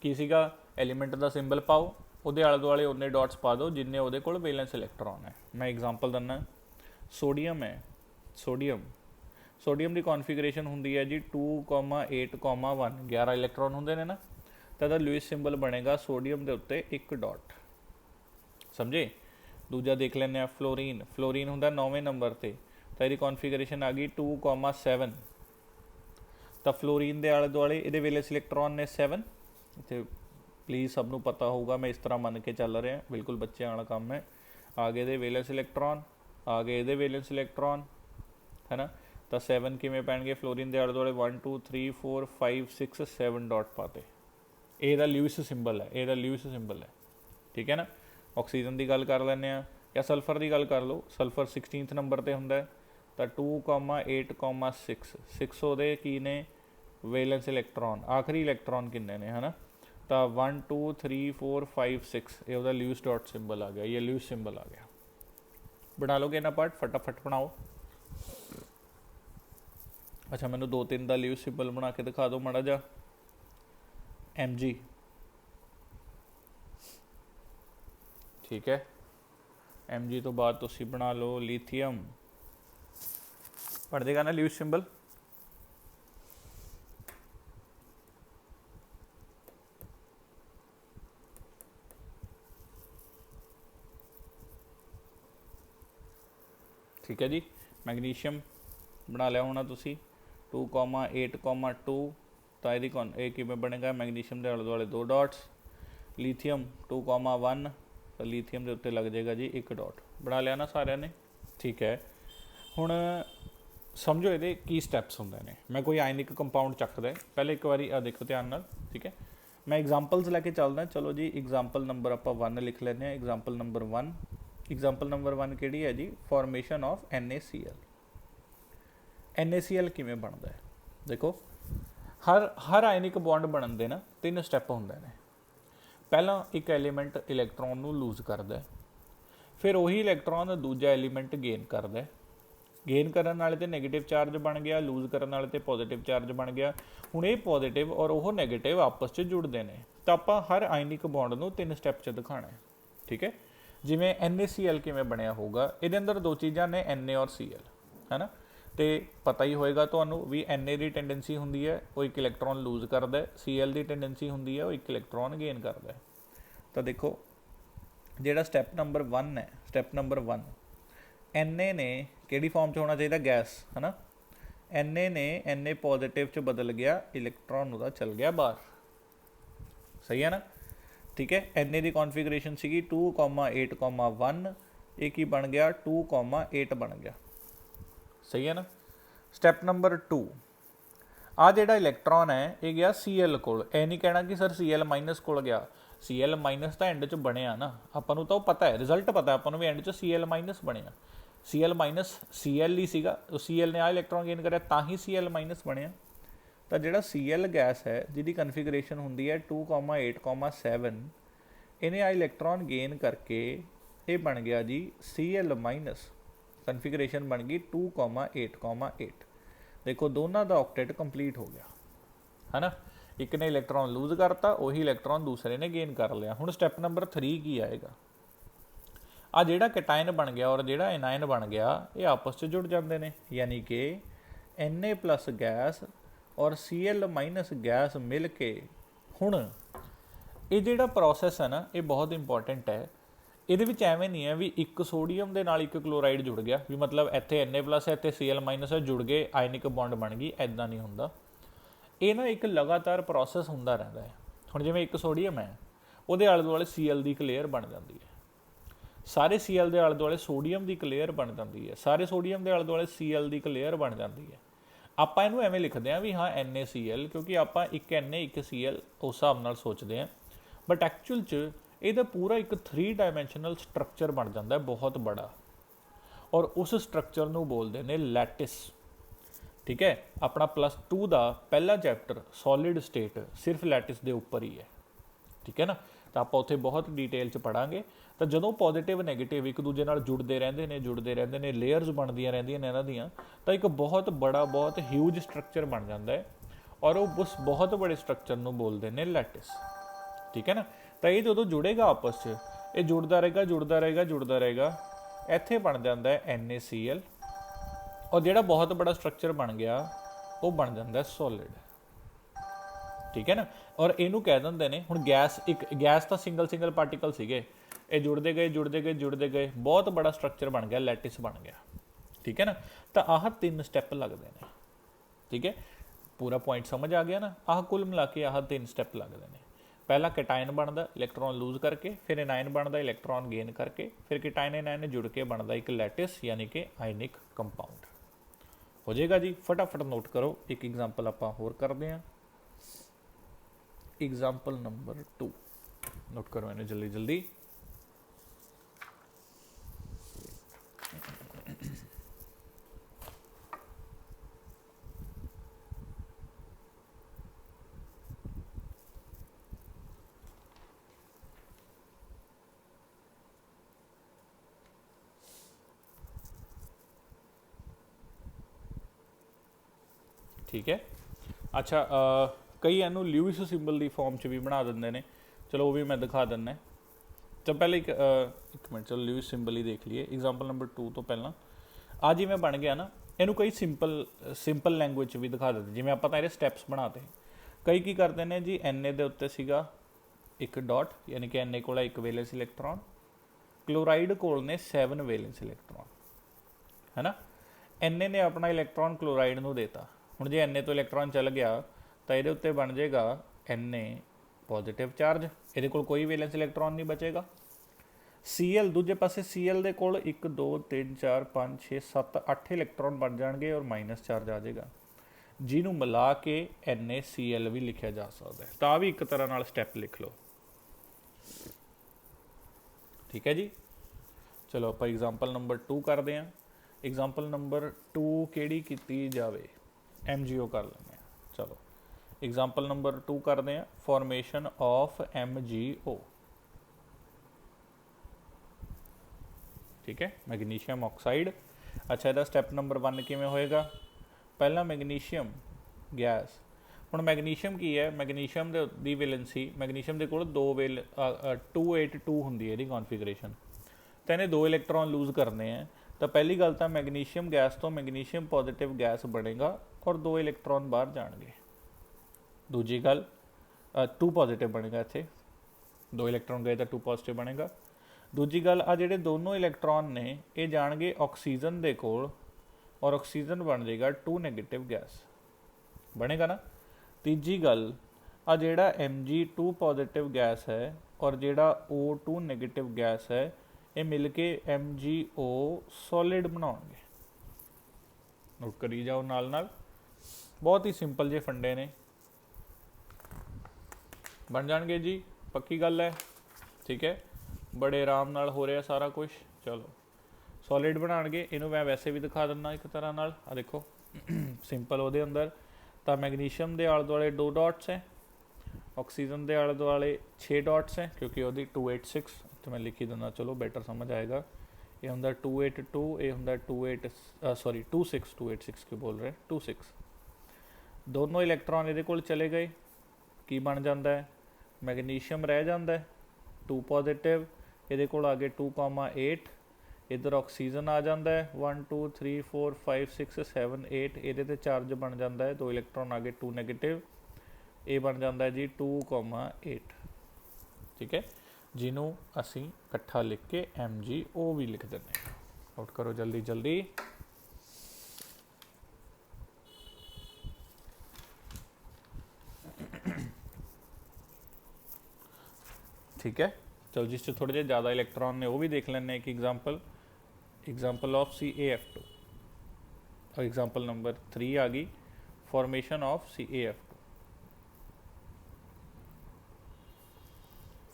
की सीगा, एलीमेंट का सिंबल पाओ, ਉਹਦੇ आले दुआले उन्ने डॉट्स पा दो जिन्ने ਉਹਦੇ ਕੋਲ वैलेंस इलैक्ट्रॉन है। मैं एग्जांपल दिना, सोडियम है, सोडियम की कॉन्फिगरेशन होंगी है जी 2,8,1, 11 इलैक्ट्रॉन होंगे ने ना, तो ਇਹਦਾ लुईस सिंबल बनेगा सोडियम के उत्ते 1 डॉट, समझे। दूजा देख लें फ्लोरीन, फ्लोरीन होंगे 9वें नंबर पर, तो यदी कॉन्फिगरेशन आ गई 2,7, तो फ्लोरीन के आले दुआले ये वैलेंस इलैक्ट्रॉन ने 7। तो प्लीज़ सबनों पता होगा, मैं इस तरह मन के चल रहा, बिल्कुल बच्चे वाला काम है। आगे दे वैलेंस इलैक्ट्रॉन, आगे ये वैलेंस इलैक्ट्रॉन, है ना। तो 7 किमें पैणगे, फ्लोरीन के आले दुआले 1 2 3 4 5 6 7 डॉट पाते। यदा ल्यूइस सिंबल है, यदा ल्यूइस सिंबल है, ठीक है ना। ऑक्सीजन की गल कर लैंने या सल्फर की गल कर लो, सल्फर 16 नंबर पर होंगे, तो 2,8,6, 6 वो की ने वैलेंस इलैक्ट्रॉन, आखिरी इलैक्ट्रॉन किन्ने ने, है ना। तो 1 2 3 4 5 6 ये उसका ल्यूइस डॉट सिंबल आ गया, ये ल्यूइस सिंबल आ गया। बना लोगे ना पार्ट, फटाफट बनाओ। अच्छा मैंने 2-3 का ल्यूइस सिंबल बना के दिखा दो माड़ा जा। Mg, ठीक है। Mg तो बाद तुसी बना लो लिथियम, पढ़ देगा ना ल्यूइस सिंबल। ठीक है जी। मैगनीशियम बना लिया होना तुसी 2,8,2, तो यदि कौन ये किमें बनेगा, मैगनीशियम के आले दुआले 2 डॉट्स। लिथियम 2,1, तो लिथियम के उत्ते लग जाएगा जी 1 डॉट। बना लिया ना सारे ने, ठीक है। हुण समझो ये की स्टैप्स होंगे ने। मैं कोई आयनिक कंपाउंड चकदा, पहले एक बार देखो ध्यान नाल, ठीक है। मैं एग्जाम्पल्स लैके चलदा, चलो जी। एग्जाम्पल नंबर आप 1 लिख लें। एग्जाम्पल नंबर 1, एग्जाम्पल नंबर 1 किहड़ी है जी, फॉर्मेशन ऑफ NaCl। NaCl किमें बनता है, देखो हर आयनिक बॉन्ड बनन दे ना 3 स्टैप होंगे ने। पहला एक एलीमेंट इलैक्ट्रॉन नूं लूज करता है, फिर वही इलैक्ट्रॉन दूजा एलीमेंट गेन करता है। गेन करने वाले तो नैगेटिव चार्ज बन गया, लूज करने वाले तो पॉजिटिव चार्ज बन गया। हुण ये पॉजिटिव और वो नैगेटिव आपस में जुड़ते हैं, तो आप हर आयनिक बॉन्ड नूं 3 स्टैप च दिखाना है, ठीक है। जिमें NaCl किमें बनया होगा, ये अंदर 2 चीज़ां ने, Na और Cl, है ना। तो पता ही होएगा तुहानूं भी Na की टेंडेंसी होंदी है वो एक इलैक्ट्रॉन लूज करता है, Cl की टेंडेंसी होंदी है वो एक इलैक्ट्रॉन गेन करता है। तो देखो जिहड़ा स्टैप नंबर 1 है, स्टैप नंबर 1, Na ने किहड़ी फॉर्म च होना चाहिए, गैस, है ना। Na ने Na पॉजिटिव च बदल गया, इलैक्ट्रॉन उहदा चल गया बाहर, सही है ना, ठीक है। Na की कॉन्फिगरेशन सी 2,8,1, एक ही बन गया 2,8 बन गया, सही है ना। स्टैप नंबर 2, आ जिहड़ा इलैक्ट्रॉन है ये गया Cl कोल। यह नहीं कहना कि सर Cl माइनस कोल गया, Cl माइनस तो एंड च बनया ना, आपां तो पता है, रिजल्ट पता है आपां भी एंड च Cl माइनस बनया। Cl माइनस Cl ही सीगा, Cl ने आ इलैक्ट्रॉन गेन कराया तां ही Cl माइनस बनया। तो जिहड़ा Cl गैस है जिहदी कन्फिगरेशन होंदी है 2,8,7, इन्हें आ इलैक्ट्रॉन गेन करके ये बन गया जी Cl माइनस, कन्फिगरेशन बन गई 2,8,8। देखो दोनों का ऑक्टेट कंप्लीट हो गया, है ना। एक ने इलैक्ट्रॉन लूज करता, वही इलैक्ट्रॉन दूसरे ने गेन कर लिया। हुण स्टैप नंबर 3 की आएगा, आ जिहड़ा कैटायन बन गया और जिहड़ा एनायन बन गया ये आपस में जुड़ जाते हैं, यानी कि Na प्लस गैस और Cl माइनस गैस मिल के। हुण ये जिहड़ा प्रोसैस है ना ये बहुत इंपॉर्टेंट है। ਇਹਦੇ ਵਿੱਚ ਐਵੇਂ नहीं है भी एक सोडियम ਦੇ ਨਾਲ एक क्लोराइड जुड़ गया भी मतलब ਇੱਥੇ Na प्लस है ਇੱਥੇ Cl माइनस है जुड़ गए आयनिक बॉन्ड बन गई, ऐदा नहीं ਹੁੰਦਾ। ਇਹ ना एक लगातार प्रोसैस ਹੁੰਦਾ ਰਹਿੰਦਾ है। ਹੁਣ ਜਿਵੇਂ ਇੱਕ सोडियम है ਉਹਦੇ ਆਲੇ ਦੁਆਲੇ Cl ਦੀ ਇੱਕ ਲੇਅਰ ਬਣ ਜਾਂਦੀ ਹੈ, ਸਾਰੇ Cl ਦੇ ਆਲੇ ਦੁਆਲੇ ਸੋਡੀਅਮ ਦੀ ਇੱਕ ਲੇਅਰ ਬਣ ਜਾਂਦੀ ਹੈ, ਸਾਰੇ ਸੋਡੀਅਮ ਦੇ ਆਲੇ ਦੁਆਲੇ Cl ਦੀ ਇੱਕ ਲੇਅਰ ਬਣ ਜਾਂਦੀ ਹੈ। ਆਪਾਂ ਇਹਨੂੰ ਐਵੇਂ ਲਿਖਦੇ ਹਾਂ ਵੀ ਹਾਂ NaCl, ਕਿਉਂਕਿ ਆਪਾਂ ਇੱਕ Na ਇੱਕ Cl ਉਸ ਹਿਸਾਬ ਨਾਲ ਸੋਚਦੇ ਹਾਂ, बट एक्चुअल च ਇਹਦਾ पूरा एक 3 डायमेंशनल स्ट्रक्चर बन जाता है बहुत बड़ा, और उस स्ट्रक्चर ਨੂੰ बोलते हैं लैटिस, ठीक है। अपना +2 का पहला चैप्टर सॉलिड स्टेट सिर्फ लैटिस के उपर ही है, ठीक है ना। तो आप उत्थे बहुत डिटेल च पढ़ांगे। तो जदों पॉजिटिव नैगेटिव एक दूजे नाल जुड़ते रहते हैं लेयर्स बनदियां रहिंदियां ने इन्हां दियां, तो एक बहुत बड़ा बहुत ह्यूज स्ट्रक्चर बन जाता है और वो उस बहुत बड़े स्ट्रक्चर नूं बोलते हैं लैटिस। ठीक है ना। तो ये जो जुड़ेगा आपस च, ये जुड़ता रहेगा जुड़ता रहेगा जुड़ता रहेगा, इत्थे बन जाता है NaCl और जिहड़ा बहुत बड़ा स्ट्रक्चर बन गया वो बन जाता है सॉलिड। ठीक है ना। और इनू कह देंगे ने हुण गैस, एक गैस तो सिंगल सिंगल पार्टिकल सीगे, ये जुड़ते गए जुड़ते गए जुड़ते गए बहुत बड़ा स्ट्रक्चर बन गया, लैटिस बन गया। ठीक है ना। तो आह 3 स्टैप लगते हैं। ठीक है, पूरा पॉइंट समझ आ गया ना। आह कुल मिला के आह 3 स्टैप लगते हैं। पहला कैटायन बनता इलैक्ट्रॉन लूज करके, फिर एनायन बनता इलैक्ट्रॉन गेन करके, फिर कैटायन एनायन जुड़ के बनता एक लैटिस यानी कि आयनिक कंपाउंड हो जाएगा जी। फटाफट नोट करो। एक एग्जाम्पल आप होर करते हैं, एग्जाम्पल नंबर 2 नोट करो इन्हें जल्दी जल्दी। ठीक है। अच्छा, कई इनू ल्यूइस सिंबल की फॉर्म च भी बना देंगे ने, चलो वो भी मैं दिखा दिना। तो पहले एक मिनट, चलो ल्यूइस सिंबल ही देख लिए। एग्जाम्पल नंबर 2 तो पहला आ जिमें बन गया ना, इनू कई सिंपल लैंगुएज भी दिखा देते, जिमें आप ये स्टैप्स बनाते। कई की करते हैं जी, Na के उत्ते सीगा एक डॉट, यानी कि Na को एक वैलेंस इलैक्ट्रॉन, क्लोराइड कोल ने 7 वैलेंस इलैक्ट्रॉन, है ना। Na ने अपना इलैक्ट्रॉन क्लोराइड नूं देता। हुण जे Na तो इलैक्ट्रॉन चल गया तो ये उत्ते बन जाएगा Na पॉजिटिव चार्ज, ये कोई वैलेंस इलैक्ट्रॉन नहीं बचेगा। Cl दूजे पासे Cl दे कोल 1 2 3 4 5 6 7 8 इलैक्ट्रॉन बन जाएंगे और माइनस चार्ज आ जाएगा, जिन्हों मिला के NaCl भी लिखा जा सकता है। तो आ भी एक तरह नाल स्टैप लिख लो। ठीक है जी। चलो आप एग्जाम्पल नंबर 2 करते हैं। एग्जाम्पल नंबर 2 केड़ी की जाए, MgO कर लें। चलो एग्जाम्पल नंबर 2 करते हैं, फॉर्मेशन ऑफ MgO। ठीक है, मैग्नीशियम ऑक्साइड। अच्छा, यदा स्टैप नंबर 1 किमें होएगा, पहला मैग्नीशियम गैस। हुण मैग्नीशियम की है, मैग्नीशियम दी वैलेंसी, मैग्नीशियम के कोल 282 होंदी है कॉन्फिगरेशन, तो इन्हें 2 इलैक्ट्रॉन लूज करने हैं। तो पहली गल तो मैग्नीशियम गैस तो मैग्नीशियम पॉजिटिव गैस बनेगा और 2 इलैक्ट्रॉन बाहर जाएंगे। दूजी गल 2 पॉजिटिव बनेगा, इत्थे 2 इलैक्ट्रॉन गए तो 2 पॉजिटिव बनेगा। दूजी गल आ जिहड़े दोनों इलैक्ट्रॉन ने ये जाणगे ऑक्सीजन दे कोल और ऑक्सीजन बन जाएगा 2 नैगेटिव गैस बनेगा ना। तीजी गल आ जिहड़ा Mg2 पॉजिटिव गैस है और जिहड़ा O2 नैगेटिव गैस है, ये मिल के MgO सॉलिड बनाउणगे। नोट करी जाओ नाल नाल, बहुत ही सिंपल जे फंडे ने, बन जाएंगे जी, पक्की गल है। ठीक है, बड़े आराम नाल हो रहा सारा कुछ। चलो सॉलिड बनाएंगे, इनू मैं वैसे भी दिखा दिना एक तरह नाल। आ देखो सिंपल वो अंदर तो मैग्नीशियम के आले दुआले 2 डॉट्स हैं, ऑक्सीजन के आले दुआले 6 डॉट्स हैं, क्योंकि वो 286 तो मैं लिखी देना, चलो बेटर समझ आएगा। ये होंगे 282, ये होंगे 26 286 क्यों बोल रहे 26। दोनों इलैक्ट्रॉन ये कोल चले गए, की बन जाता है, मैग्नीशियम रह जाता है 2 पॉजिटिव, ये कोल आ गए 2,8, इधर ऑक्सीजन आ जाता है 1 2 3 4 5 6 7 8, ये चार्ज बन जाता है 2 इलैक्ट्रॉन आ गए 2 नैगेटिव, ये बन जाता है जी 2,8। ठीक है, जिन्हों असी इकट्ठा लिख के MgO भी लिख दें। नोट करो जल्दी जल्दी। ठीक है, चलो जिस थोड़े जे ज़्यादा इलैक्ट्रॉन ने वो भी देख लें। एक एग्जाम्पल ऑफ CaF2। और एग्जाम्पल नंबर 3 आ गई, formation of CaF2।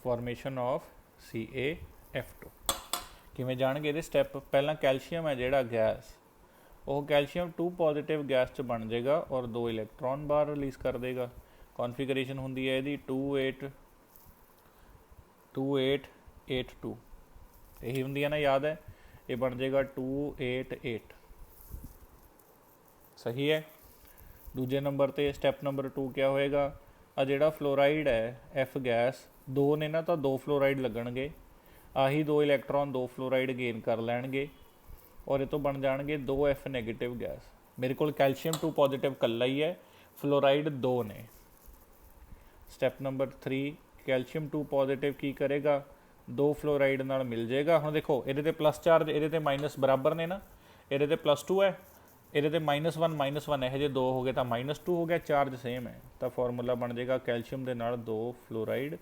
Formation of CaF2 किमें जाणगे ये स्टैप। पहला कैल्शियम है जिहड़ा गैस, वो कैल्शियम 2 पॉजिटिव गैस च बन जाएगा और 2 इलैक्ट्रॉन बाहर रिलीज़ कर देगा। कॉन्फिगरेशन होंदी है यदी 2 8 2882 यही होंगी है ना, याद है, ये बन जाएगा 288। सही है। दूजे नंबर पर स्टैप नंबर 2 क्या होएगा, आ जोड़ा फ्लोराइड है एफ गैस, दो ने ना तो दो फ्लोराइड लगणगे, आही दो इलैक्ट्रॉन दो फ्लोराइड गेन कर लैणगे और ये तो बन जाएंगे 2 F नैगेटिव गैस। मेरे को कैल्शियम 2 पॉजिटिव कल्ला ही है, फ्लोराइड 2 ने। स्टैप नंबर 3 कैल्शियम 2 पॉजिटिव की करेगा, 2 फ्लोराइड नाल मिल जाएगा। हुण देखो ये प्लस चार्ज, ये माइनस बराबर ने ना, ये +2 है, ये -1 यह जे 2 हो गए तो -2 हो गया, चार्ज सेम है, तो फॉर्मूला बन जाएगा कैल्शियम के नाल 2 फ्लोराइड।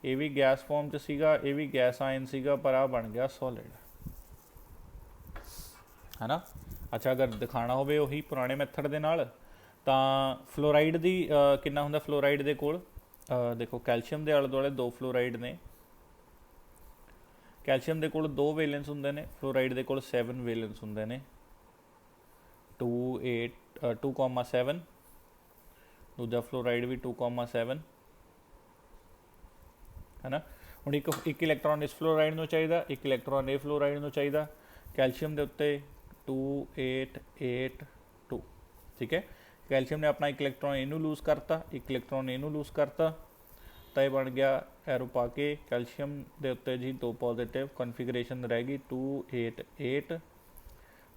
ये भी गैस फॉर्म च सीगा, ये भी गैस आयन सीगा, पर आ बन गया सॉलिड, है ना। अच्छा अगर दिखाना होवे उही पुराने मैथड दे नाल तां फ्लोराइड दी कितना हुंदा, फ्लोराइड दे कोल देखो कैल्शियम दे आले दुआले 2 फ्लोराइड ने, कैल्शियम दे कोल 2 वेलेंस हुंदे ने, फ्लोराइड दे कोल 7 वेलेंस हुंदे ने, 2,7, दूजा फ्लोराइड भी 2,7, है ना। हुण एक इलैक्ट्रॉन इस फ्लोराइड नूं चाहीदा, एक इलैक्ट्रॉन ए फ्लोराइड नूं चाहीदा, कैल्शियम के उत्ते 2882, ठीक है। कैल्शियम ने अपना एक इलैक्ट्रॉन इनू लूज़ करता, एक इलैक्ट्रॉन इनू लूज़ करता, तो यह बन गया एरो पा के कैल्शियम के उत्ते जी 2 पॉजिटिव, कॉन्फिगरेशन रह गई 288,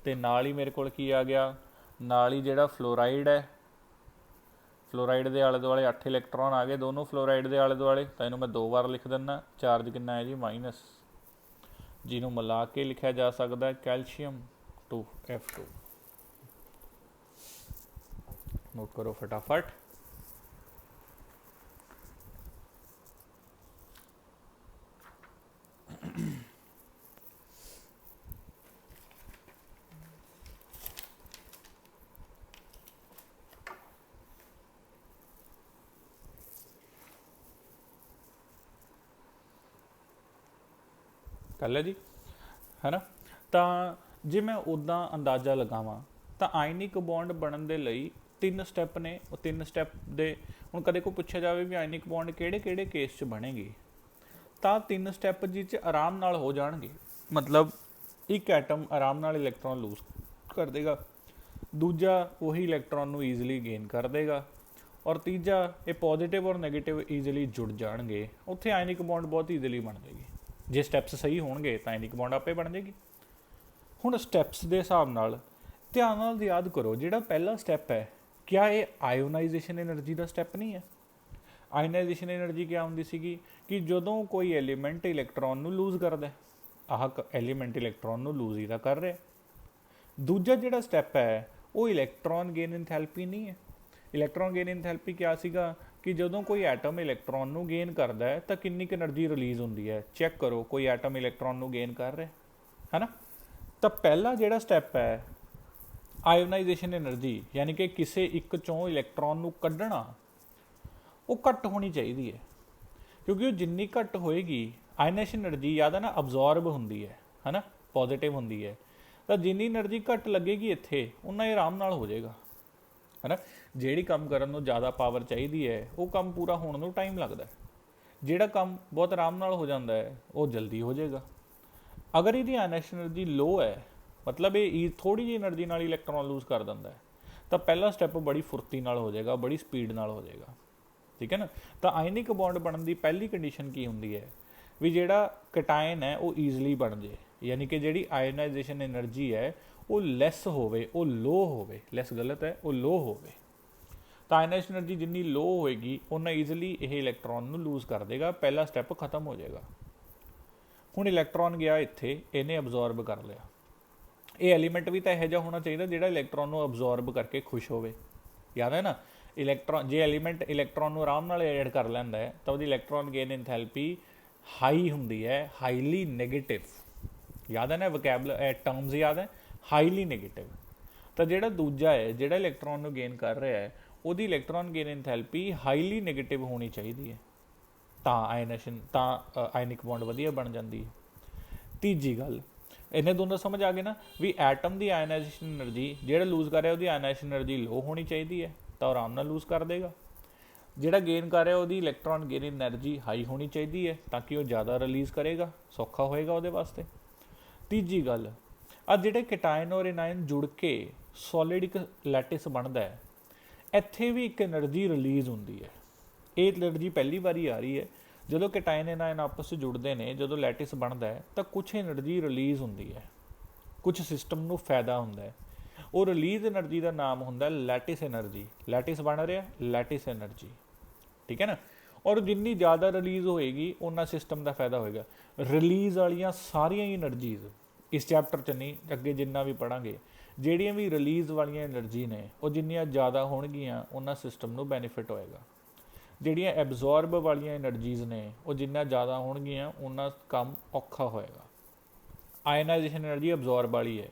तो नाल ही मेरे को की आ गया, नाल ही जिहड़ा फ्लोराइड है, फ्लोराइड के आले दुआले 8 इलैक्ट्रॉन आ गए, दोनों फ्लोराइड के आले दुआले, तो इनू मैं 2 बार लिख दिना, चार्ज कितना है जी माइनस, जिन्हों मिला के लिखा जा सकता है कैल्शियम 2F2। नोट करो फटाफट। कर लिया जी, है ना। तो जे मैं उदा अंदाज़ा लगावां तो आयनिक बॉन्ड बनने के लिए 3 स्टैप ने, 3 स्टैप दे हुण कदे कोई पूछा जाए भी आयनिक बॉन्ड किहड़े-किहड़े केस च बनेगी, तो 3 स्टैप जिस आराम नाल हो जाएंगे, मतलब एक एटम आराम नाल इलैक्ट्रॉन लूज कर देगा, दूजा वही इलैक्ट्रॉन नूं ईजिली गेन कर देगा, और तीजा ये पॉजिटिव और नैगेटिव ईजिली जुड़ जाएंगे, उत्थे आयनिक बॉन्ड बहुत ईजिली बन जाएगी। जे स्टैप्स सही होणगे तो आयनिक बॉन्ड आपे बन जाएगी। हुण स्टैप्स के हिसाब नाल ध्यान नाल याद करो, जिहड़ा पहला स्टैप है, क्या ये आयोनाइजेशन एनर्जी का स्टैप नहीं है। आयोनाइजेशन एनर्जी क्या होंदी सीगी कि जदों कोई एलीमेंट इलैक्ट्रॉन नूं लूज़ करदा, आह एलीमेंट इलैक्ट्रॉन नूं लूज़ ही तां कर रहा। दूजा जिहड़ा स्टैप है वो इलैक्ट्रॉन गेन एंथैल्पी नहीं है। इलैक्ट्रॉन गेन एंथैल्पी क्या सीगा कि जदों कोई एटम इलैक्ट्रॉन नूं गेन करदा है तो कितनी एनर्जी रिलीज़ होंदी है, चैक करो, कोई एटम इलैक्ट्रॉन नूं गेन कर रहा है ना। तो पहला जिहड़ा स्टैप है आयोनाइजेशन एनर्जी, यानी कि किसी एक चों इलैक्ट्रॉन नूं कड्ढना, वो घट होनी चाहिए है, क्योंकि वो जिन्नी घट होएगी आयोनाइजेशन एनर्जी याद है ना अबजॉर्ब होंदी है ना, पॉजिटिव होंदी है, तो जिन्नी एनर्जी घट लगेगी इत्थे उन्ना ही आराम नाल हो जाएगा, है ना। जिहड़ी काम करन नूं ज़्यादा पावर चाहिए है वो काम पूरा होने नूं टाइम लगता है, जिहड़ा काम बहुत आराम नाल हो जाता है वो जल्दी हो जाएगा। अगर इहदी आयोनाइजेशन एनर्जी लो है, मतलब ये थोड़ी जी एनर्जी नाल इलैक्ट्रॉन लूज़ कर दिंदा है, तो पहला स्टैप बड़ी फुर्ती नाल हो जाएगा, बड़ी स्पीड नाल हो जाएगा, ठीक है ना। तो आयनिक बॉन्ड बनने की पहली कंडीशन की होंदी है भी जिहड़ा कैटायन है वो ईजिली बन जाए, यानी कि जिहड़ी आयोनाइजेशन एनर्जी है वो लैस होवे, वो लो होवे, लैस गलत है, वो लो होवे। तो आयोनाइजेशन एनर्जी जिन्नी लो होएगी उन्ना ईजिली यह इलैक्ट्रॉन नूं लूज़ कर देगा, पहला स्टैप खत्म हो जाएगा। हुण इलैक्ट्रॉन गया इत्थे, इन्हें अबजॉर्ब कर लिया, ये एलीमेंट भी तो यह जिहा होना चाहिए जिहड़ा इलैक्ट्रॉन नूं अबजॉर्ब करके खुश होवे, याद है ना। इलैक्ट्रॉन जे एलीमेंट इलैक्ट्रॉन नूं आराम नाल ऐड कर लैंदा है तो उहदी इलैक्ट्रॉन गेन एंथैल्पी हाई हुंदी है, हाईली नैगेटिव, याद है ना टर्म्स याद है, हाईली नैगेटिव। तो जिहड़ा दूजा है जिहड़ा इलैक्ट्रॉन नूं गेन कर रहा है उहदी electron gain enthalpy highly negative होनी चाहिए है, आयनिक बॉन्ड वधिया बन जाती है। तीजी गल इन्हें दोनों समझ आ गए ना भी एटम की आयोनाइजेशन एनर्जी जिहड़ा लूज़ कर रहा है उसकी आयोनाइजेशन एनर्जी लो होनी चाहिए है, तो आराम नाल लूज़ कर देगा। ਜਿਹੜਾ ਗੇਨ ਕਰ ਰਿਹਾ ਉਹਦੀ ਇਲੈਕਟ੍ਰॉन ਗੇਨ એનર્ਜੀ ਹਾਈ ਹੋਣੀ ਚਾਹੀਦੀ ਹੈ ਤਾਂ ਕਿ ਉਹ ਜ਼ਿਆਦਾ ਰਿਲੀਜ਼ ਕਰੇਗਾ, ਸੌਖਾ ਹੋਏਗਾ ਉਹਦੇ ਵਾਸਤੇ। ਤੀਜੀ ਗੱਲ, ਆ ਜਿਹੜੇ ਕੈਟਾਇਨ ਔਰ ਐਨਾਇਨ ਜੁੜ ਕੇ ਸੋਲਿਡ ਇੱਕ ਲੈਟਿਸ ਬਣਦਾ ਹੈ, ਇੱਥੇ ਵੀ ਇੱਕ એનર્ਜੀ ਰਿਲੀਜ਼ ਹੁੰਦੀ ਹੈ। ਇਹ એનર્ਜੀ ਪਹਿਲੀ ਵਾਰੀ ਆ ਰਹੀ ਹੈ ਜਦੋਂ ਕੈਟਾਇਨ ਐਨਾਇਨ ਆਪਸ 'ਚ ਜੁੜਦੇ ਨੇ, ਜਦੋਂ ਲੈਟਿਸ ਬਣਦਾ ਹੈ ਤਾਂ ਕੁਛ એનર્ਜੀ ਰਿਲੀਜ਼ ਹੁੰਦੀ ਹੈ, ਕੁਛ ਸਿਸਟਮ ਨੂੰ ਫਾਇਦਾ ਹੁੰਦਾ ਹੈ। ਉਹ ਰਿਲੀਜ਼ એનર્ਜੀ ਦਾ ਨਾਮ ਹੁੰਦਾ ਲੈਟਿਸ એનર્ਜੀ। ਲੈਟਿਸ ਬਣ ਰਿਹਾ, ਲੈਟਿਸ એનર્ਜੀ, ਠੀਕ ਹੈ ਨਾ। ਔਰ ਜਿੰਨੀ ਜ਼ਿਆਦਾ ਰਿਲੀਜ਼ ਹੋਏਗੀ ਉਨਾ ਸਿਸਟਮ ਦਾ ਫਾਇਦਾ ਹੋਏਗਾ। ਰਿਲੀਜ਼ ਵਾਲੀਆਂ ਸਾਰੀਆਂ ਹੀ એનર્ਜੀਜ਼ ਇਸ ਚੈਪਟਰ 'ਚ ਨਹੀਂ, ਅੱਗੇ ਜਿੰਨਾ ਵੀ ਪੜ੍ਹਾਂਗੇ, ਜਿਹੜੀਆਂ ਵੀ ਰਿਲੀਜ਼ ਵਾਲੀਆਂ એનર્ਜੀ ਨੇ ਉਹ ਜਿੰਨੀਆਂ ਜ਼ਿਆਦਾ ਹੋਣਗੀਆਂ ਉਹਨਾਂ ਸਿਸਟਮ ਨੂੰ ਬੈਨੀਫਿਟ ਹੋਏਗਾ। ਜਿਹੜੀਆਂ ਐਬਜ਼ੋਰਬ ਵਾਲੀਆਂ એનર્ਜੀਜ਼ ਨੇ ਉਹ ਜਿੰਨਾ ਜ਼ਿਆਦਾ ਹੋਣਗੀਆਂ ਉਹਨਾਂ ਕੰਮ ਔਖਾ ਹੋਏਗਾ। ਆਇਨਾਈਜੇਸ਼ਨ એનર્ਜੀ ਐਬਜ਼ੋਰਬ ਵਾਲੀ ਹੈ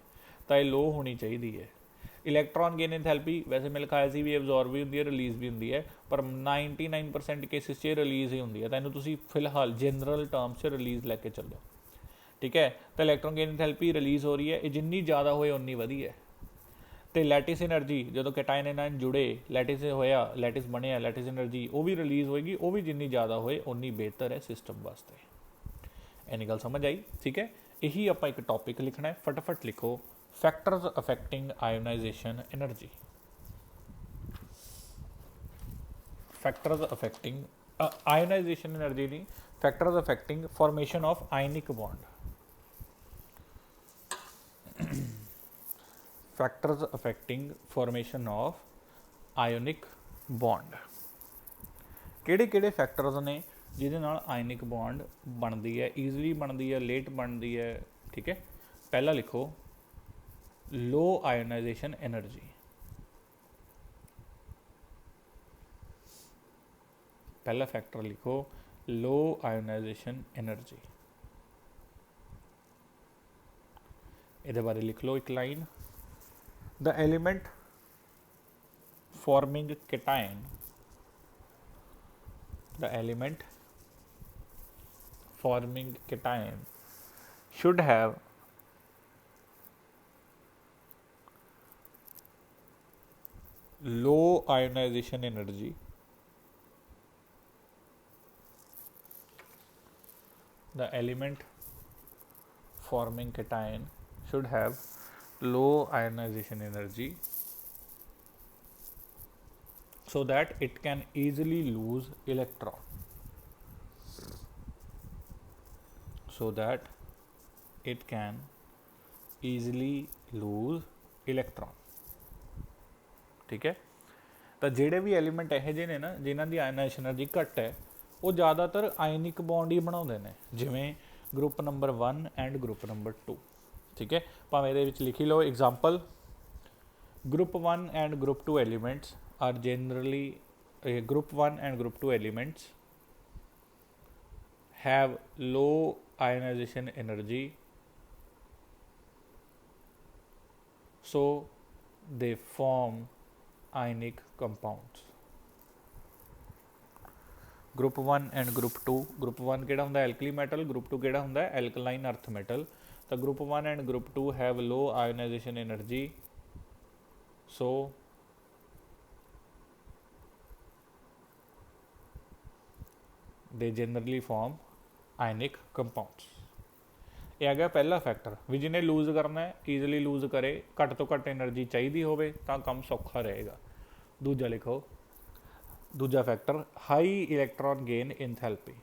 ਤਾਂ ਇਹ ਲੋ ਹੋਣੀ ਚਾਹੀਦੀ ਹੈ। ਇਲੈਕਟ੍ਰॉन ਗੇਨ ਐਂਥੈਲਪੀ ਵੈਸੇ ਮੈਂ ਲਿਖਾਇਆ ਸੀ ਵੀ ਐਬਜ਼ੋਰਬ ਵੀ ਹੁੰਦੀ ਹੈ, ਰਿਲੀਜ਼ ਵੀ ਹੁੰਦੀ ਹੈ, ਪਰ 99% ਕੇਸਿਸ 'ਚ ਰਿਲੀਜ਼ ਹੀ ਹੁੰਦੀ ਹੈ। ਤਾਂ ਇਹਨੂੰ ਤੁਸੀਂ ਫਿਲਹਾਲ ਜਨਰਲ ਟਰਮਸ 'ਚ ਰਿਲੀਜ਼ ਲੈ ਕੇ ਚੱਲੋ, ਠੀਕ ਹੈ। ਤਾਂ ਇਲੈਕਟ੍ਰॉन ਗੇਨ ਐਂਥੈਲਪੀ ਰਿਲੀਜ਼ ਹੋ ਰਹੀ ਹੈ, ਇਹ ਜਿੰਨੀ ਜ਼ਿਆਦਾ ਹੋਏ ਉਨੀ ਵਧੀਆ। ਅਤੇ ਲੈਟਿਸ એનર્ਜੀ ਜਦੋਂ ਕੈਟਾਇਨ ਐਨਾਇਨ ਜੁੜੇ, ਲੈਟਿਸ ਹੋਇਆ, ਲੈਟਿਸ ਬਣਿਆ, ਲੈਟਿਸ એનર્ਜੀ ਉਹ ਵੀ ਰਿਲੀਜ਼ ਹੋਏਗੀ, ਉਹ ਵੀ ਜਿੰਨੀ ਜ਼ਿਆਦਾ ਹੋਏ ਉਨੀ ਬਿਹਤਰ ਹੈ ਸਿਸਟਮ ਵਾਸਤੇ। ਇੰਨੀ ਗੱਲ ਸਮਝ ਆਈ, ਠੀਕ ਹੈ। ਇਹੀ ਆਪਾਂ ਇੱਕ ਟੌਪਿਕ ਲਿਖਣਾ ਹੈ, ਫਟਾਫਟ ਲਿਖੋ, factors affecting ionization energy. Factors affecting ionization energy ਨਹੀਂ, factors affecting formation of ionic bond. Factors affecting formation of ionic bond. ਕਿਹੜੇ ਕਿਹੜੇ ਫੈਕਟਰਸ ਨੇ ਜਿਹਦੇ ਨਾਲ ਆਇਨਿਕ ਬੌਂਡ ਬਣਦੀ ਹੈ, ਈਜ਼ਲੀ ਬਣਦੀ ਹੈ, ਲੇਟ ਬਣਦੀ ਹੈ, ਠੀਕ ਹੈ। ਪਹਿਲਾ ਲਿਖੋ ਲੋ ਆਇਓਨਾਈਜੇਸ਼ਨ એનર્ਜੀ। ਪਹਿਲਾ ਫੈਕਟਰ ਲਿਖੋ ਲੋ ਆਇਓਨਾਈਜੇਸ਼ਨ એનર્ਜੀ। ਇਹਦੇ ਬਾਰੇ ਲਿਖ ਲਓ ਇੱਕ line, the element forming cation, the element forming cation should have low ionization energy, the element forming cation should have low ionization energy so that it can easily lose electron, so that it can easily lose electron, ठीक है। ਤਾਂ ਜਿਹੜੇ ਵੀ element ਇਹੋ ਜਿਹੇ ਨੇ ਨਾ ਜਿਨ੍ਹਾਂ ਦੀ ਆਇਨਾਈਜੇਸ਼ਨ energy ਘੱਟ ਹੈ ਉਹ ਜ਼ਿਆਦਾਤਰ ਆਇਨਿਕ ਬੌਂਡ ਹੀ ਬਣਾਉਂਦੇ ਨੇ, ਜਿਵੇਂ group number 1 and group number 2, ठीक है। भावें ਇਹਦੇ ਵਿੱਚ ਲਿਖੀ ਲਓ example, group 1 and group 2 elements are generally group 1 and group 2 elements have low ionization energy, so they form ionic compounds। group 1 and group 2, group 1 ਕਿਹੜਾ ਹੁੰਦਾ ਐਲਕਲੀ ਮੈਟਲ, group 2 ਕਿਹੜਾ ਹੁੰਦਾ ਐਲਕਲਾਈਨ ਅਰਥ ਮੈਟਲ। ਤਾਂ group 1 and group 2 have low ionization energy, so they generally form ionic compounds। ਇਹ ਆ ਗਿਆ ਪਹਿਲਾ ਫੈਕਟਰ ਵੀ ਜਿਹਨੇ ਲੂਜ਼ ਕਰਨਾ ਹੈ ਈਜ਼ਲੀ ਲੂਜ਼ ਕਰੇ, ਘੱਟ ਤੋਂ ਘੱਟ એનર્ਜੀ ਚਾਹੀਦੀ ਹੋਵੇ ਤਾਂ ਕੰਮ ਸੌਖਾ ਰਹੇਗਾ। ਦੂਜਾ ਲਿਖੋ, ਦੂਜਾ factor high electron gain enthalpy.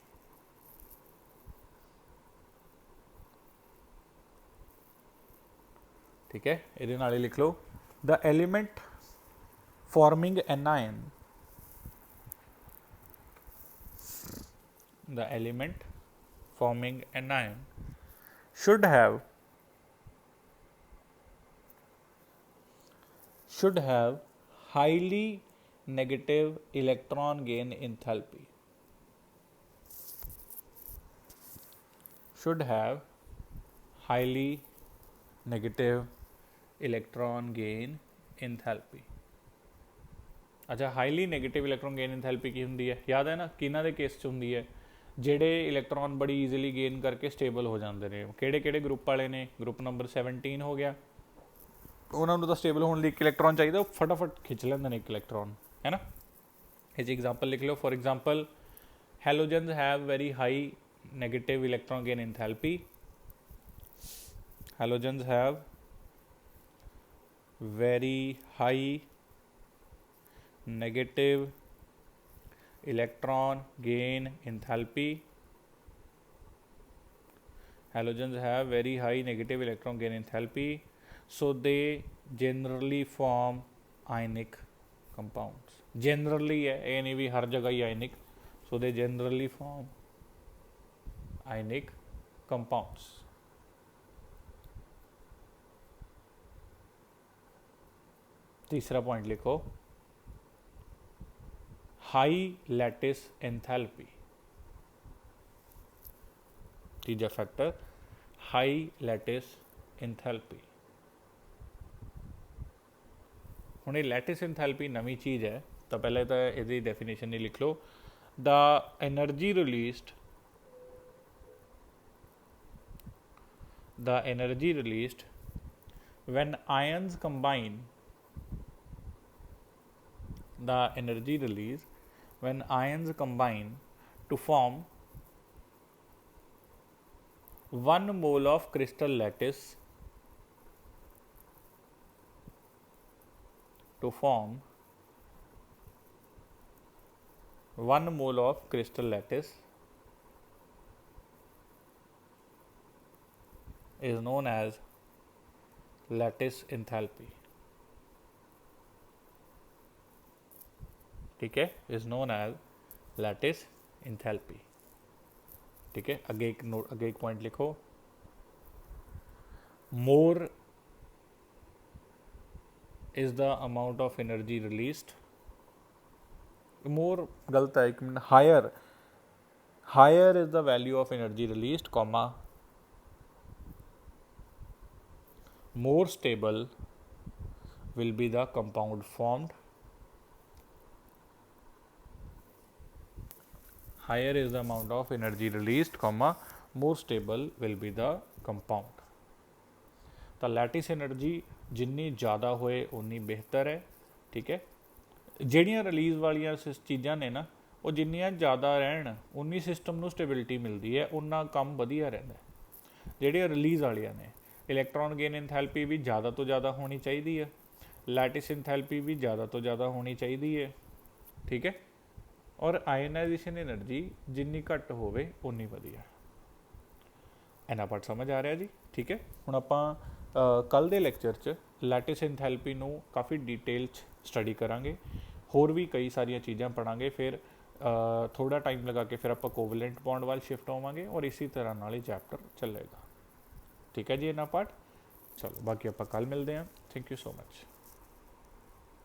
ठीक है, ये नाल ही लिख लो, the element forming anion, the element forming anion should have highly negative electron gain enthalpy, should have highly negative electron gain enthalpy। अच्छा, highly negative electron gain enthalpy की होंगी है, याद है ना, किन्हां दे केस च होंगी है, ਜਿਹੜੇ ਇਲੈਕਟ੍ਰੋਨ ਬੜੀ ਈਜ਼ੀਲੀ ਗੇਨ ਕਰਕੇ ਸਟੇਬਲ ਹੋ ਜਾਂਦੇ ਨੇ। ਕਿਹੜੇ ਕਿਹੜੇ ਗਰੁੱਪ ਵਾਲੇ ਨੇ? ਗਰੁੱਪ ਨੰਬਰ 17 ਹੋ ਗਿਆ, ਉਹਨਾਂ ਨੂੰ ਤਾਂ ਸਟੇਬਲ ਹੋਣ ਲਈ ਇੱਕ ਇਲੈਕਟ੍ਰੋਨ ਚਾਹੀਦਾ, ਉਹ ਫਟਾਫਟ ਖਿੱਚ ਲੈਂਦੇ ਨੇ ਇੱਕ ਇਲੈਕਟ੍ਰੋਨ, ਹੈ ਨਾ। ਇਹ एग्जाम्पल लिख लो। For example halogens have very high negative electron gain enthalpy. Halogens have very high negative electron gain enthalpy. Halogens have very high negative electron gain enthalpy, so they generally form ionic compounds. Generally है, ये नहीं भी हर जगह ही ionic, so they generally form ionic compounds. तीसरा point लिखो, high lattice enthalpy. तीजा factor high lattice enthalpy. हुण ये lattice enthalpy नवी चीज़ है, तो पहले तो इसकी डेफिनेशन ही लिख लो। The energy released when ions combine to form 1 mole of crystal lattice to form 1 mole of crystal lattice is known as lattice enthalpy. ठीक है, is known as lattice enthalpy. ठीक है, आगे एक पॉइंट लिखो, more is the amount of energy released. More गलत है, एक minute, higher is the value of energy released, comma more stable will be the compound formed. Higher is the amount of energy released, comma more stable will be the compound. तो lattice energy जिन्नी ज़्यादा होए उन्नी बेहतर है। ठीक है, ਜਿਹੜੀਆਂ ਰਿਲੀਜ਼ ਵਾਲੀਆਂ ਚੀਜ਼ਾਂ ਨੇ ਨਾ, ਉਹ ਜਿੰਨੀਆਂ ਜ਼ਿਆਦਾ ਰਹਿਣ ਉਨੀ ਸਿਸਟਮ ਨੂੰ ਸਟੇਬਿਲਿਟੀ ਮਿਲਦੀ ਹੈ, ਉਨਾ ਕੰਮ ਵਧੀਆ ਰਹਿੰਦਾ। ਜਿਹੜੀਆਂ ਰਿਲੀਜ਼ ਵਾਲੀਆਂ ਨੇ, ਇਲੈਕਟ੍ਰੋਨ ਗੇਨ ਐਂਥੈਲਪੀ ਵੀ ਜ਼ਿਆਦਾ ਤੋਂ ਜ਼ਿਆਦਾ ਹੋਣੀ ਚਾਹੀਦੀ ਹੈ, लैटिस एंथैल्पी भी ज़्यादा तो ज़्यादा होनी चाहिए है। ठीक है, और आयनाइजेशन एनर्जी जिन्नी घट होवे उन्नी वधिया। इन्ना पार्ट समझ आ रहा जी। ठीक है, हुण आपां कल दे लैक्चर च लैटिस एंथैल्पी नूं काफ़ी डिटेल च स्टडी करांगे, होर भी कई सारिया चीज़ां पढ़ांगे। फिर थोड़ा टाइम लगा के फिर आपां कोवलेंट बॉन्ड वाल शिफ्ट होवांगे और इसी तरह नाल ही चैप्टर चलेगा। ठीक है जी, इन्ना पार्ट। चलो बाकी आपां कल मिलते हैं। Thank you so much.